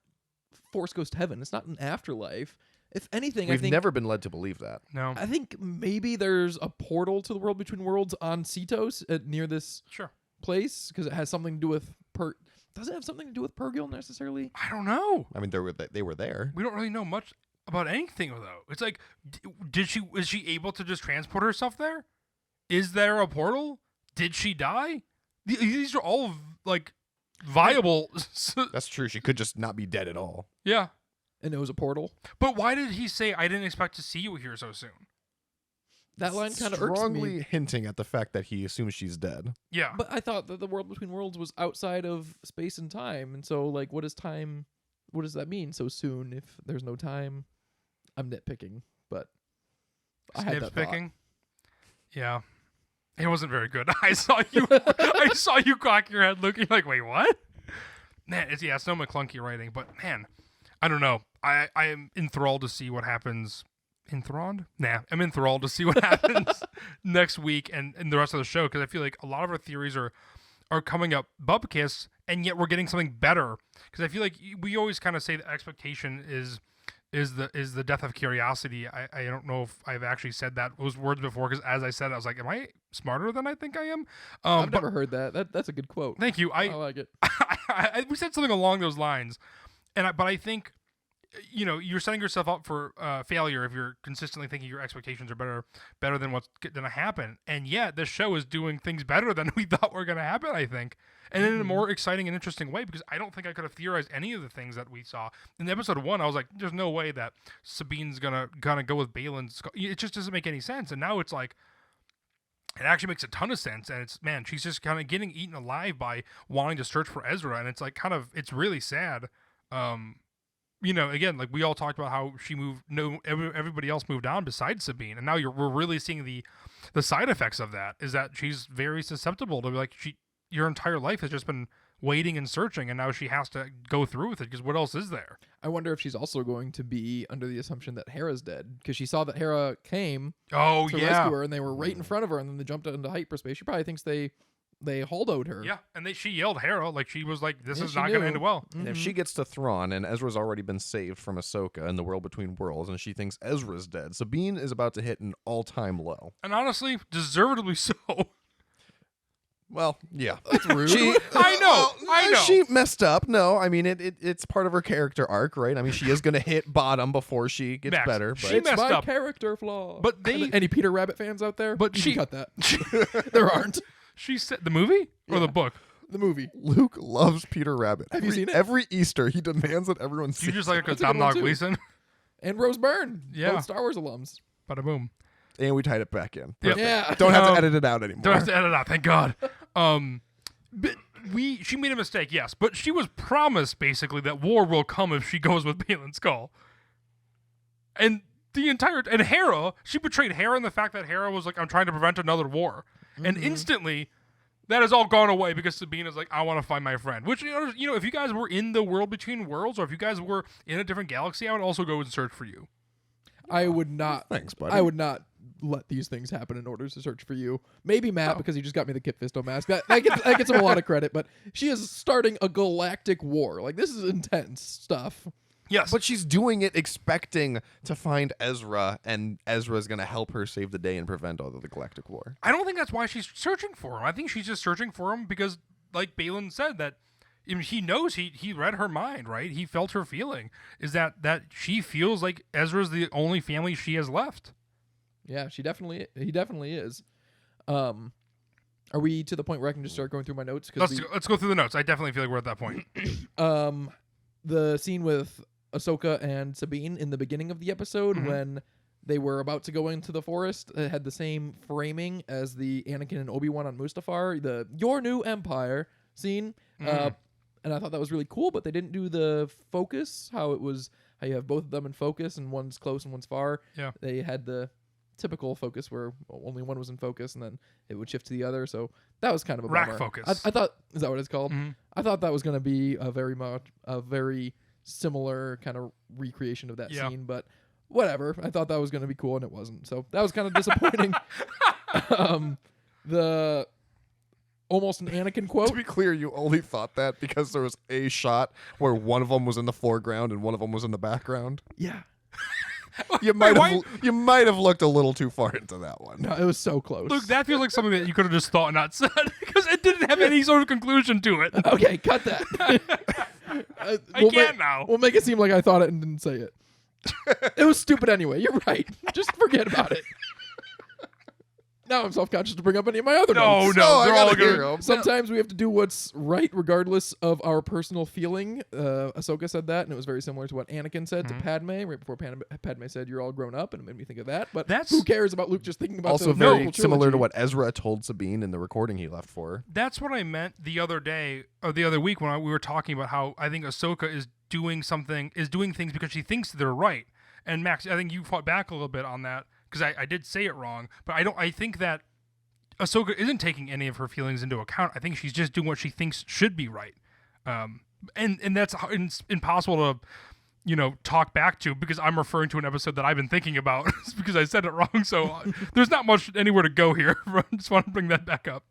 Force Ghost Heaven. It's not an afterlife. If anything, We've I think never been led to believe that. no, I think maybe there's a portal to the world between worlds on Cetos near this sure. place because it has something to do with Does it have something to do with Purgil necessarily? I don't know. I mean, they were there. We don't really know much about anything though. It's like, is she able to just transport herself there? Is there a portal? Did she die? These are all like viable. That's true. She could just not be dead at all. Yeah, And it was a portal. but why did he say, "I didn't expect to see you here so soon"? That line kind of irks Strongly me. hinting at the fact that he assumes she's dead. Yeah, But I thought that the world between worlds was outside of space and time, and so like, what is time? What does that mean so soon if there's no time? I'm nitpicking, but I had snips that thought. picking. Yeah, it wasn't very good. I saw you. I saw you cock your head, looking like, "Wait, what?" Man, it's no McClunky writing, but man, I don't know. I am enthralled to see what happens. Enthralled? Nah, I'm enthralled to see what happens next week and the rest of the show, because I feel like a lot of our theories are coming up bupkis, and yet we're getting something better. Because I feel like we always kind of say the expectation is is the death of curiosity. I don't know if I've actually said those words before, because as I said, I was like, am I smarter than I think I am? I've never heard that. That's a good quote. Thank you. I like it. We said something along those lines, but I think, you're setting yourself up for failure if you're consistently thinking your expectations are better than what's going to happen. And yet this show is doing things better than we thought were going to happen, I think. And in a more exciting and interesting way, because I don't think I could have theorized any of the things that we saw. In episode 1, I was like, there's no way that Sabine's gonna go with Balin's. It just doesn't make any sense. And now it's like, it actually makes a ton of sense. And she's just kind of getting eaten alive by wanting to search for Ezra. And it's like, it's really sad. Again, like we all talked about how she moved. No, everybody else moved on besides Sabine, and now we're really seeing the side effects of that. Is that she's very susceptible to your entire life has just been waiting and searching, and now she has to go through with it because what else is there? I wonder if she's also going to be under the assumption that Hera's dead, because she saw that Hera came to rescue her, and they were right in front of her, and then they jumped into hyperspace. She probably thinks they holdoed her. Yeah, and she yelled Hera, like she was like, this is not going to end well. And if she gets to Thrawn, and Ezra's already been saved from Ahsoka in the world between worlds, and she thinks Ezra's dead, Sabine is about to hit an all-time low. And honestly, deservedly so. Well, yeah. That's rude. I know. She messed up. No, I mean, it's part of her character arc, right? I mean, she is going to hit bottom before she gets Max, better. she But It's messed my up. character flaw. But any Peter Rabbit fans out there? But You can cut that. There aren't. She said the movie or the book? The movie. Luke loves Peter Rabbit. Have you seen it? Every Easter, he demands that everyone see You just like it because That's a good Tom one, too. Gleason. And Rose Byrne. Yeah. Both Star Wars alums. Bada boom. And we tied it back in. Yep. Yeah. Don't have to edit it out anymore. Don't have to edit out, thank God. But she made a mistake, yes, but she was promised basically that war will come if she goes with Balin Skull. And and Hera, she betrayed Hera in the fact that Hera was like, I'm trying to prevent another war. And instantly that has all gone away because Sabine is like, I want to find my friend. Which, if you guys were in the world between worlds, or if you guys were in a different galaxy, I would also go and search for you. I would not. Thanks, buddy. I would not let these things happen in order to search for you. Maybe Matt, because he just got me the Kit Fisto mask. That gets him a lot of credit, but she is starting a galactic war. Like, this is intense stuff. Yes. But she's doing it expecting to find Ezra, and Ezra's going to help her save the day and prevent all of the galactic war. I don't think that's why she's searching for him. I think she's just searching for him because, like Balin said, that he knows he read her mind, right? He felt her feeling. Is that she feels like Ezra's the only family she has left. Yeah, he definitely is. Are we to the point where I can just start going through my notes? Let's go through the notes. I definitely feel like we're at that point. The scene with Ahsoka and Sabine in the beginning of the episode when they were about to go into the forest, it had the same framing as the Anakin and Obi-Wan on Mustafar, the Your New Empire scene. And I thought that was really cool, but they didn't do the focus, how you have both of them in focus and one's close and one's far. Yeah. They had the typical focus where only one was in focus and then it would shift to the other. So that was kind of a Rack bummer. focus. I thought, is that what it's called? I thought that was going to be a very similar kind of recreation of that scene, but whatever. I thought that was going to be cool and it wasn't. So that was kind of disappointing. The almost an Anakin quote. To be clear, you only thought that because there was a shot where one of them was in the foreground and one of them was in the background. Yeah. You might have looked a little too far into that one. No, it was so close. Luke, that feels like something that you could have just thought and not said because it didn't have any sort of conclusion to it. Okay, cut that. I can't now. We'll make it seem like I thought it and didn't say it. It was stupid anyway. You're right. Just forget about it. Now I'm self-conscious to bring up any of my other notes. No, they're all gotta hear good. 'em. Sometimes we have to do what's right regardless of our personal feeling. Ahsoka said that, and it was very similar to what Anakin said to Padme right before Padme said, "You're all grown up," and it made me think of that. But who cares about Luke just thinking about Also the very prequel similar to trilogy? what Ezra told Sabine in the recording he left for her. That's what I meant the other day or the other week when we were talking about how I think Ahsoka is doing things because she thinks they're right. And Max, I think you fought back a little bit on that because I did say it wrong, but I think that Ahsoka isn't taking any of her feelings into account. I think she's just doing what she thinks should be right. And that's impossible to, talk back to because I'm referring to an episode that I've been thinking about because I said it wrong. So there's not much anywhere to go here. I just want to bring that back up.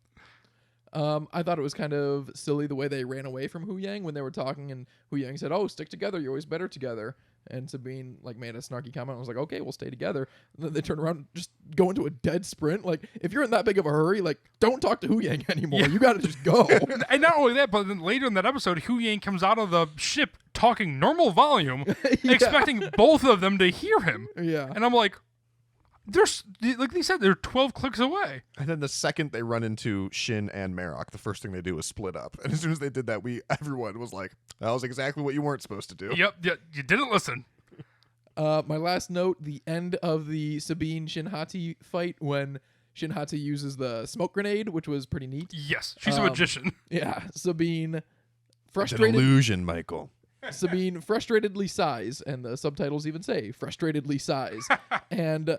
I thought it was kind of silly the way they ran away from Hu Yang when they were talking, and Hu Yang said, "Oh, stick together. You're always better together." And Sabine like made a snarky comment. I was like, "Okay, we'll stay together." And then they turn around, and just go into a dead sprint. Like, if you're in that big of a hurry, like, don't talk to Hu Yang anymore. Yeah. You got to just go. And not only that, but then later in that episode, Hu Yang comes out of the ship talking normal volume, Yeah. expecting both of them to hear him. Yeah. And I'm like, like they said, they're 12 clicks away. And then the second they run into Shin and Marok, the first thing they do is split up. And as soon as they did that, everyone was like, that was exactly what you weren't supposed to do. Yep, you didn't listen. My last note, the end of the Sabine Shinhati fight when Shinhati uses the smoke grenade, which was pretty neat. Yes, she's a magician. Yeah, Sabine It's an frustrated. illusion, Michael. Sabine frustratedly sighs, and the subtitles even say frustratedly sighs. And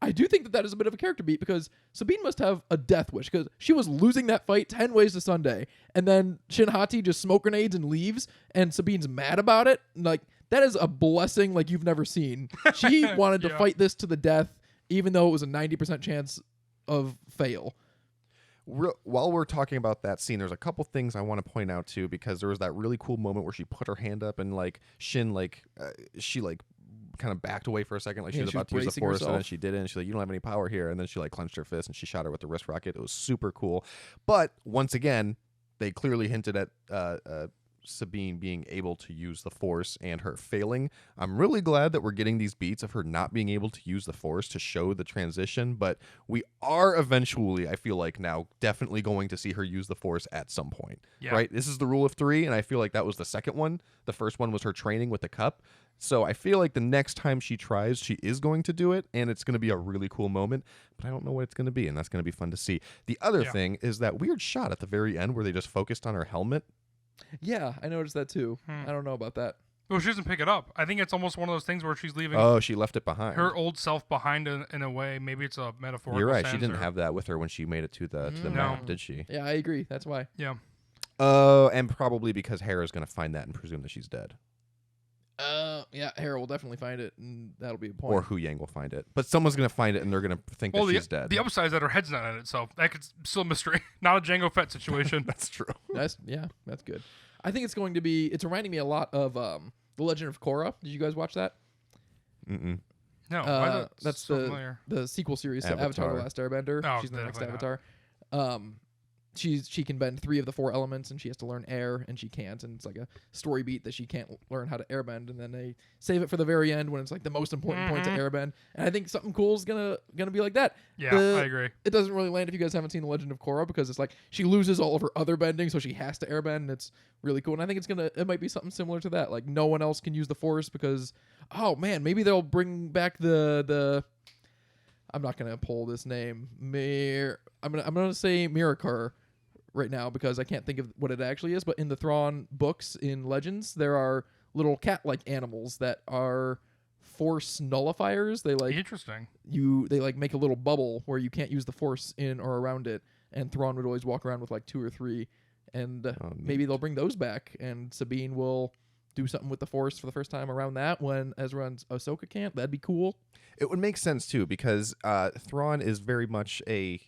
I do think that is a bit of a character beat, because Sabine must have a death wish, because she was losing that fight 10 ways to Sunday, and then Shinhati just smoke grenades and leaves, and Sabine's mad about it. Like, that is a blessing like you've never seen. She wanted to Yeah. fight this to the death, even though it was a 90% chance of fail. While we're talking about that scene, there's a couple things I want to point out too, because there was that really cool moment where she put her hand up and like Shin she kind of backed away for a second, like she Yeah, was she was about to use the bracing force, and then herself. she didn't. She's like, "You don't have any power here," and then she like clenched her fist and she shot her with the wrist rocket. It was super cool. But once again, they clearly hinted at Sabine being able to use the force and her failing. I'm really glad that we're getting these beats of her not being able to use the force to show the transition, but we are eventually, I feel like now, definitely going to see her use the force at some point. Yeah. Right? This is the rule of 3, and I feel like that was the second one. The first one was her training with the cup. So I feel like the next time she tries, she is going to do it, and it's going to be a really cool moment, but I don't know what it's going to be, and that's going to be fun to see. The other Yeah. thing is that weird shot at the very end where they just focused on her helmet. Yeah, I noticed that too. I don't know about that. Well, she doesn't pick it up. I think it's almost one of those things where she's leaving Oh, she left it behind. her old self behind in a way. Maybe it's a metaphorical You're right. She sense didn't or- have that with her when she made it to the No. map, did she? Yeah, I agree. That's why. Yeah. Oh, and probably because Hera's going to find that and presume that she's dead. Yeah, Hera will definitely find it, and that'll be a point. Or Hu Yang will find it. But someone's going to find it, and they're going to think Well, that she's dead. the upside is that her head's not in it, so that could still a mystery. Not a Jango Fett situation. That's true. That's good. I think it's going to be. It's reminding me a lot of The Legend of Korra. Did you guys watch that? Mm-mm. No, why is that That's so the familiar? the sequel series to Avatar: Avatar. The Last Airbender. Oh, She's in the next definitely Avatar. She can bend 3 of the 4 elements, and she has to learn air, and she can't. And it's like a story beat that she can't learn how to airbend, and then they save it for the very end when it's like the most important point to airbend. And I think something cool is gonna be like that. Yeah, I agree. It doesn't really land if you guys haven't seen The Legend of Korra, because it's like she loses all of her other bending, so she has to airbend, and it's really cool. And I think it might be something similar to that. Like, no one else can use the Force because, oh man, maybe they'll bring back the I'm not gonna pull this name. I'm gonna say Mirakar right now because I can't think of what it actually is. But in the Thrawn books in Legends, there are little cat-like animals that are Force nullifiers. They Interesting. they make a little bubble where you can't use the Force in or around it. And Thrawn would always walk around with like 2 or 3. And maybe they'll bring those back, and Sabine will do something with the Force for the first time around that when Ezra and Ahsoka can't. That'd be cool. It would make sense, too, because Thrawn is very much a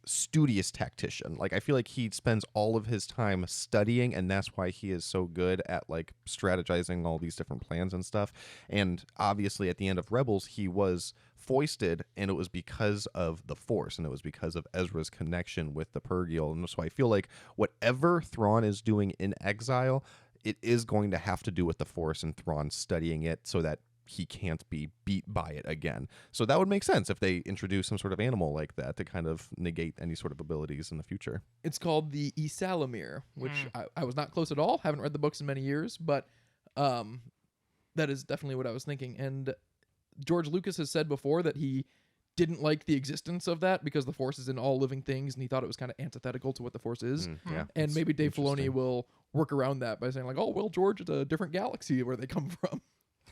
studious tactician. Like, I feel like he spends all of his time studying, and that's why he is so good at like strategizing all these different plans and stuff. And obviously at the end of Rebels, he was foisted, and it was because of the Force, and it was because of Ezra's connection with the Purrgil. And so I feel like whatever Thrawn is doing in exile, it is going to have to do with the Force and Thrawn studying it so that he can't be beat by it again. So that would make sense if they introduce some sort of animal like that to kind of negate any sort of abilities in the future. It's called the Isalamir, which I was not close at all. Haven't read the books in many years, but that is definitely what I was thinking. And George Lucas has said before that he didn't like the existence of that because the Force is in all living things, and he thought it was kind of antithetical to what the Force is. Yeah, And it's maybe Dave Filoni interesting. will work around that by saying like, "Oh, well, George, it's a different galaxy where they come from."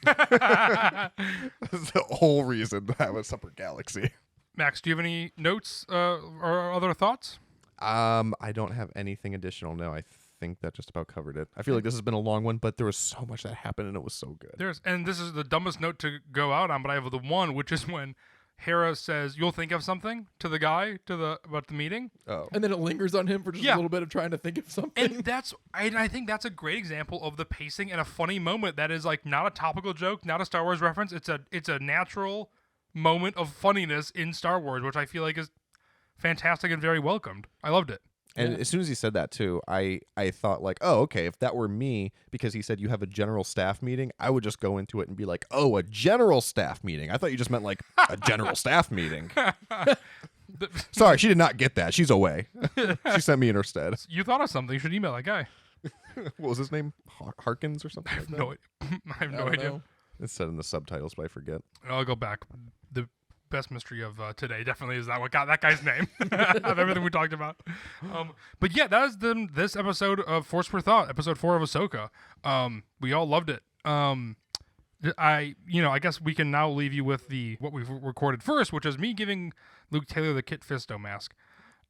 That's the whole reason to have a separate galaxy. Max, do you have any notes or other thoughts? I don't have anything additional. No, I think that just about covered it. I feel like this has been a long one, but there was so much that happened, and it was so good. And this is the dumbest note to go out on, but I have the one, which is when Hera says, "You'll think of something" to the guy about the meeting. Oh. And then it lingers on him for just a little bit of trying to think of something. And I think that's a great example of the pacing and a funny moment that is like not a topical joke, not a Star Wars reference. It's a natural moment of funniness in Star Wars, which I feel like is fantastic and very welcomed. I loved it. And as soon as he said that too, I thought like, oh, okay, if that were me, because he said you have a general staff meeting, I would just go into it and be like, oh, a general staff meeting. I thought you just meant like a general staff meeting. Sorry, she did not get that. She's away. She sent me in her stead. You thought of something. You should email that guy. What was his name? Harkins or something like that? No, I have no idea. Know. It's said in the subtitles, but I forget. I'll go back. The best mystery of today definitely is that what got that guy's name of everything we talked about. But yeah, that was this episode of Force for Thought, episode 4 of Ahsoka. We all loved it. I guess we can now leave you with what we've recorded first, which is me giving Luke Taylor the Kit Fisto mask.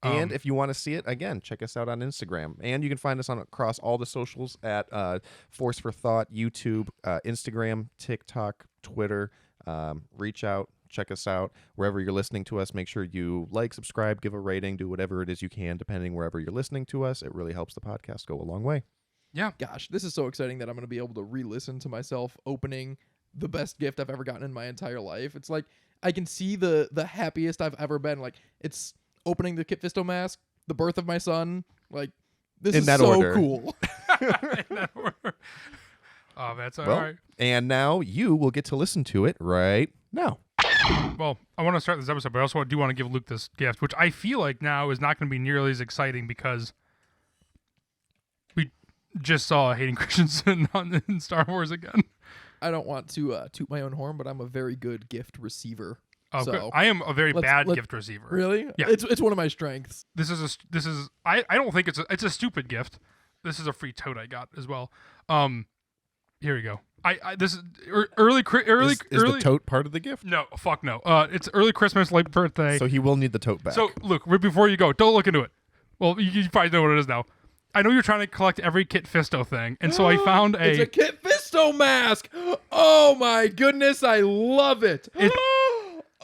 And if you want to see it, again, check us out on Instagram. And you can find us across all the socials at Force for Thought, YouTube, Instagram, TikTok, Twitter. Reach out, check us out. Wherever you're listening to us, make sure you like, subscribe, give a rating, do whatever it is you can, depending wherever you're listening to us. It really helps the podcast go a long way. Yeah. Gosh, this is so exciting that I'm going to be able to re-listen to myself opening the best gift I've ever gotten in my entire life. It's like I can see the happiest I've ever been. Like it's opening the Kit Fisto mask, the birth of my son. Like this In is that so order. cool. Oh, that's all Well, right. and now you will get to listen to it right now. Well, I want to start this episode, but I also do want to give Luke this gift, which I feel like now is not going to be nearly as exciting because we just saw Hayden Christensen in Star Wars again. I don't want to toot my own horn, but I'm a very good gift receiver. Oh, So, good. I am a very bad let's- gift receiver. Really? Yeah. It's one of my strengths. I don't think it's a stupid gift. This is a free tote I got as well. Here we go. This is early. Is the tote part of the gift? No, fuck no. It's early Christmas, late birthday. So he will need the tote back. So, Luke, right before you go, don't look into it. Well, you probably know what it is now. I know you're trying to collect every Kit Fisto thing, and so I found It's a Kit Fisto mask. Oh my goodness, I love it.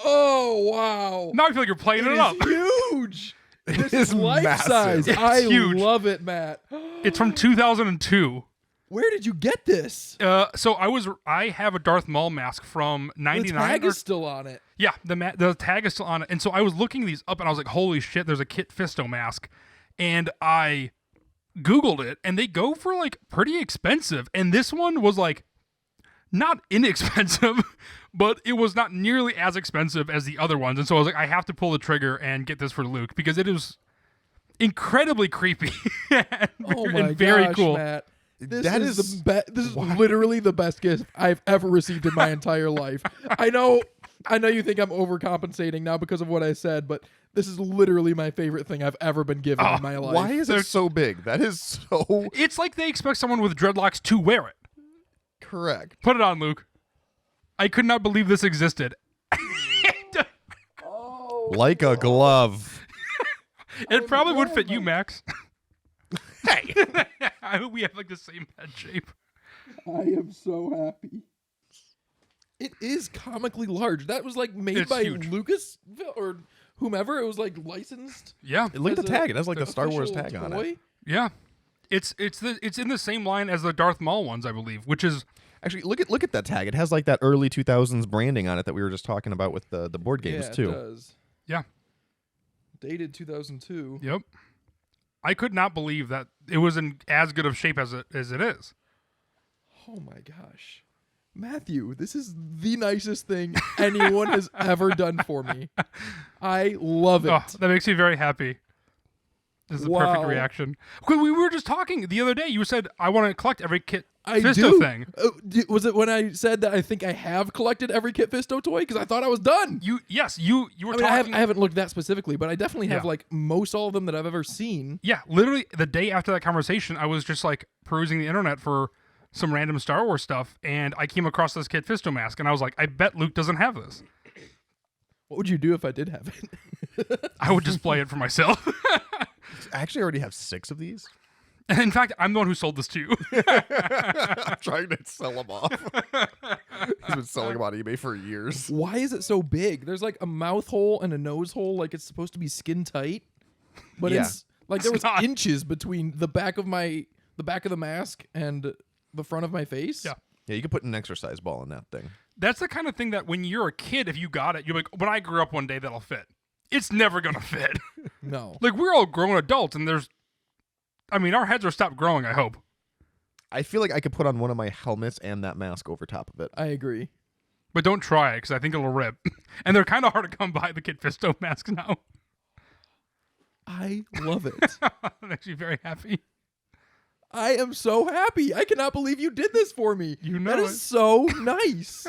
Oh wow. Now I feel like you're playing it It up. is huge. This is is life massive. size. It's I huge. love it, Matt. It's from 2002. Where did you get this? So I have a Darth Maul mask from The '99. tag is still on it. Yeah, the tag is still on it, and so I was looking these up, and I was like, "Holy shit!" There's a Kit Fisto mask, and I Googled it, and they go for like pretty expensive, and this one was like not inexpensive, but it was not nearly as expensive as the other ones, and so I was like, I have to pull the trigger and get this for Luke because it is incredibly creepy and, Oh my and very gosh, cool. Matt. This That is is- this is literally the best gift I've ever received in my entire life. I know you think I'm overcompensating now because of what I said, but this is literally my favorite thing I've ever been given in my life. why is it so big? That is so It's like they expect someone with dreadlocks to wear it. correct. Put it on, Luke. I could not believe this existed. Like a glove. It probably would fit you, Max. Hey, I hope we have like the same head shape. I am so happy. It is comically large. That was like made It's by huge. Lucas or whomever. It was like licensed. Yeah, Look at as the tag. It has like the Star Wars official tag on toy. it. yeah. It's in the same line as the Darth Maul ones, I believe, which is Actually, look at that tag. It has like that early 2000s branding on it that we were just talking about with the board games Yeah, too. It does. yeah. Dated 2002. Yep. I could not believe that it was in as good of shape as it is. Oh my gosh. Matthew, this is the nicest thing anyone has ever done for me. I love it. Oh, that makes me very happy. This is the perfect Wow. reaction. We were just talking the other day. You said I want to collect every Kit I Fisto do. thing. Was it when I said that I think I have collected every Kit Fisto toy? Because I thought I was done. You were I mean, talking. I haven't looked that specifically, but I definitely have Yeah. like most all of them that I've ever seen. Yeah, literally the day after that conversation, I was just like perusing the internet for some random Star Wars stuff, and I came across this Kit Fisto mask, and I was like, I bet Luke doesn't have this. What would you do if I did have it? I would display it for myself. I actually already have 6 of these. And in fact, I'm the one who sold this to you. I'm trying to sell them off. He's been selling them on eBay for years. Why is it so big? There's like a mouth hole and a nose hole, like it's supposed to be skin tight, but Yeah. it's like there It's was not. inches between the back of the mask and the front of my face. Yeah. Yeah, you could put an exercise ball in that thing. That's the kind of thing that when you're a kid, if you got it, you're like, when I grew up one day, that'll fit. It's never going to fit. No. Like, we're all grown adults, and our heads are stopped growing, I hope. I feel like I could put on one of my helmets and that mask over top of it. I agree. But don't try it, because I think it'll rip. And they're kind of hard to come by, the Kid Fisto masks now. I love it. That makes me very happy. I am so happy. I cannot believe you did this for me. You know that it. is so nice.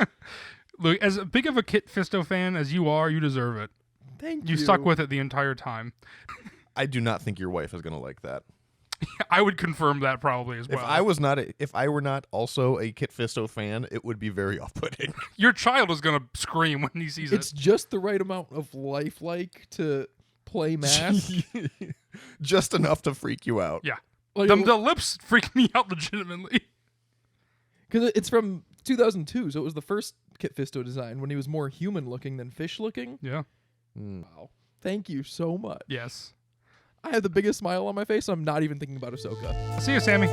Look, as big of a Kit Fisto fan as you are, you deserve it. Thank you. You stuck with it the entire time. I do not think your wife is going to like that. I would confirm that probably as well. If I were not also a Kit Fisto fan, it would be very off-putting. Your child is going to scream when he sees It's it. just the right amount of lifelike to play mask. Just enough to freak you out. Yeah. Like, The lips freak me out legitimately. because it's from 2002, so it was the first Kit Fisto design when he was more human looking than fish looking. Yeah. Wow. Thank you so much. Yes. I have the biggest smile on my face. So I'm not even thinking about Ahsoka. See you, Sammy.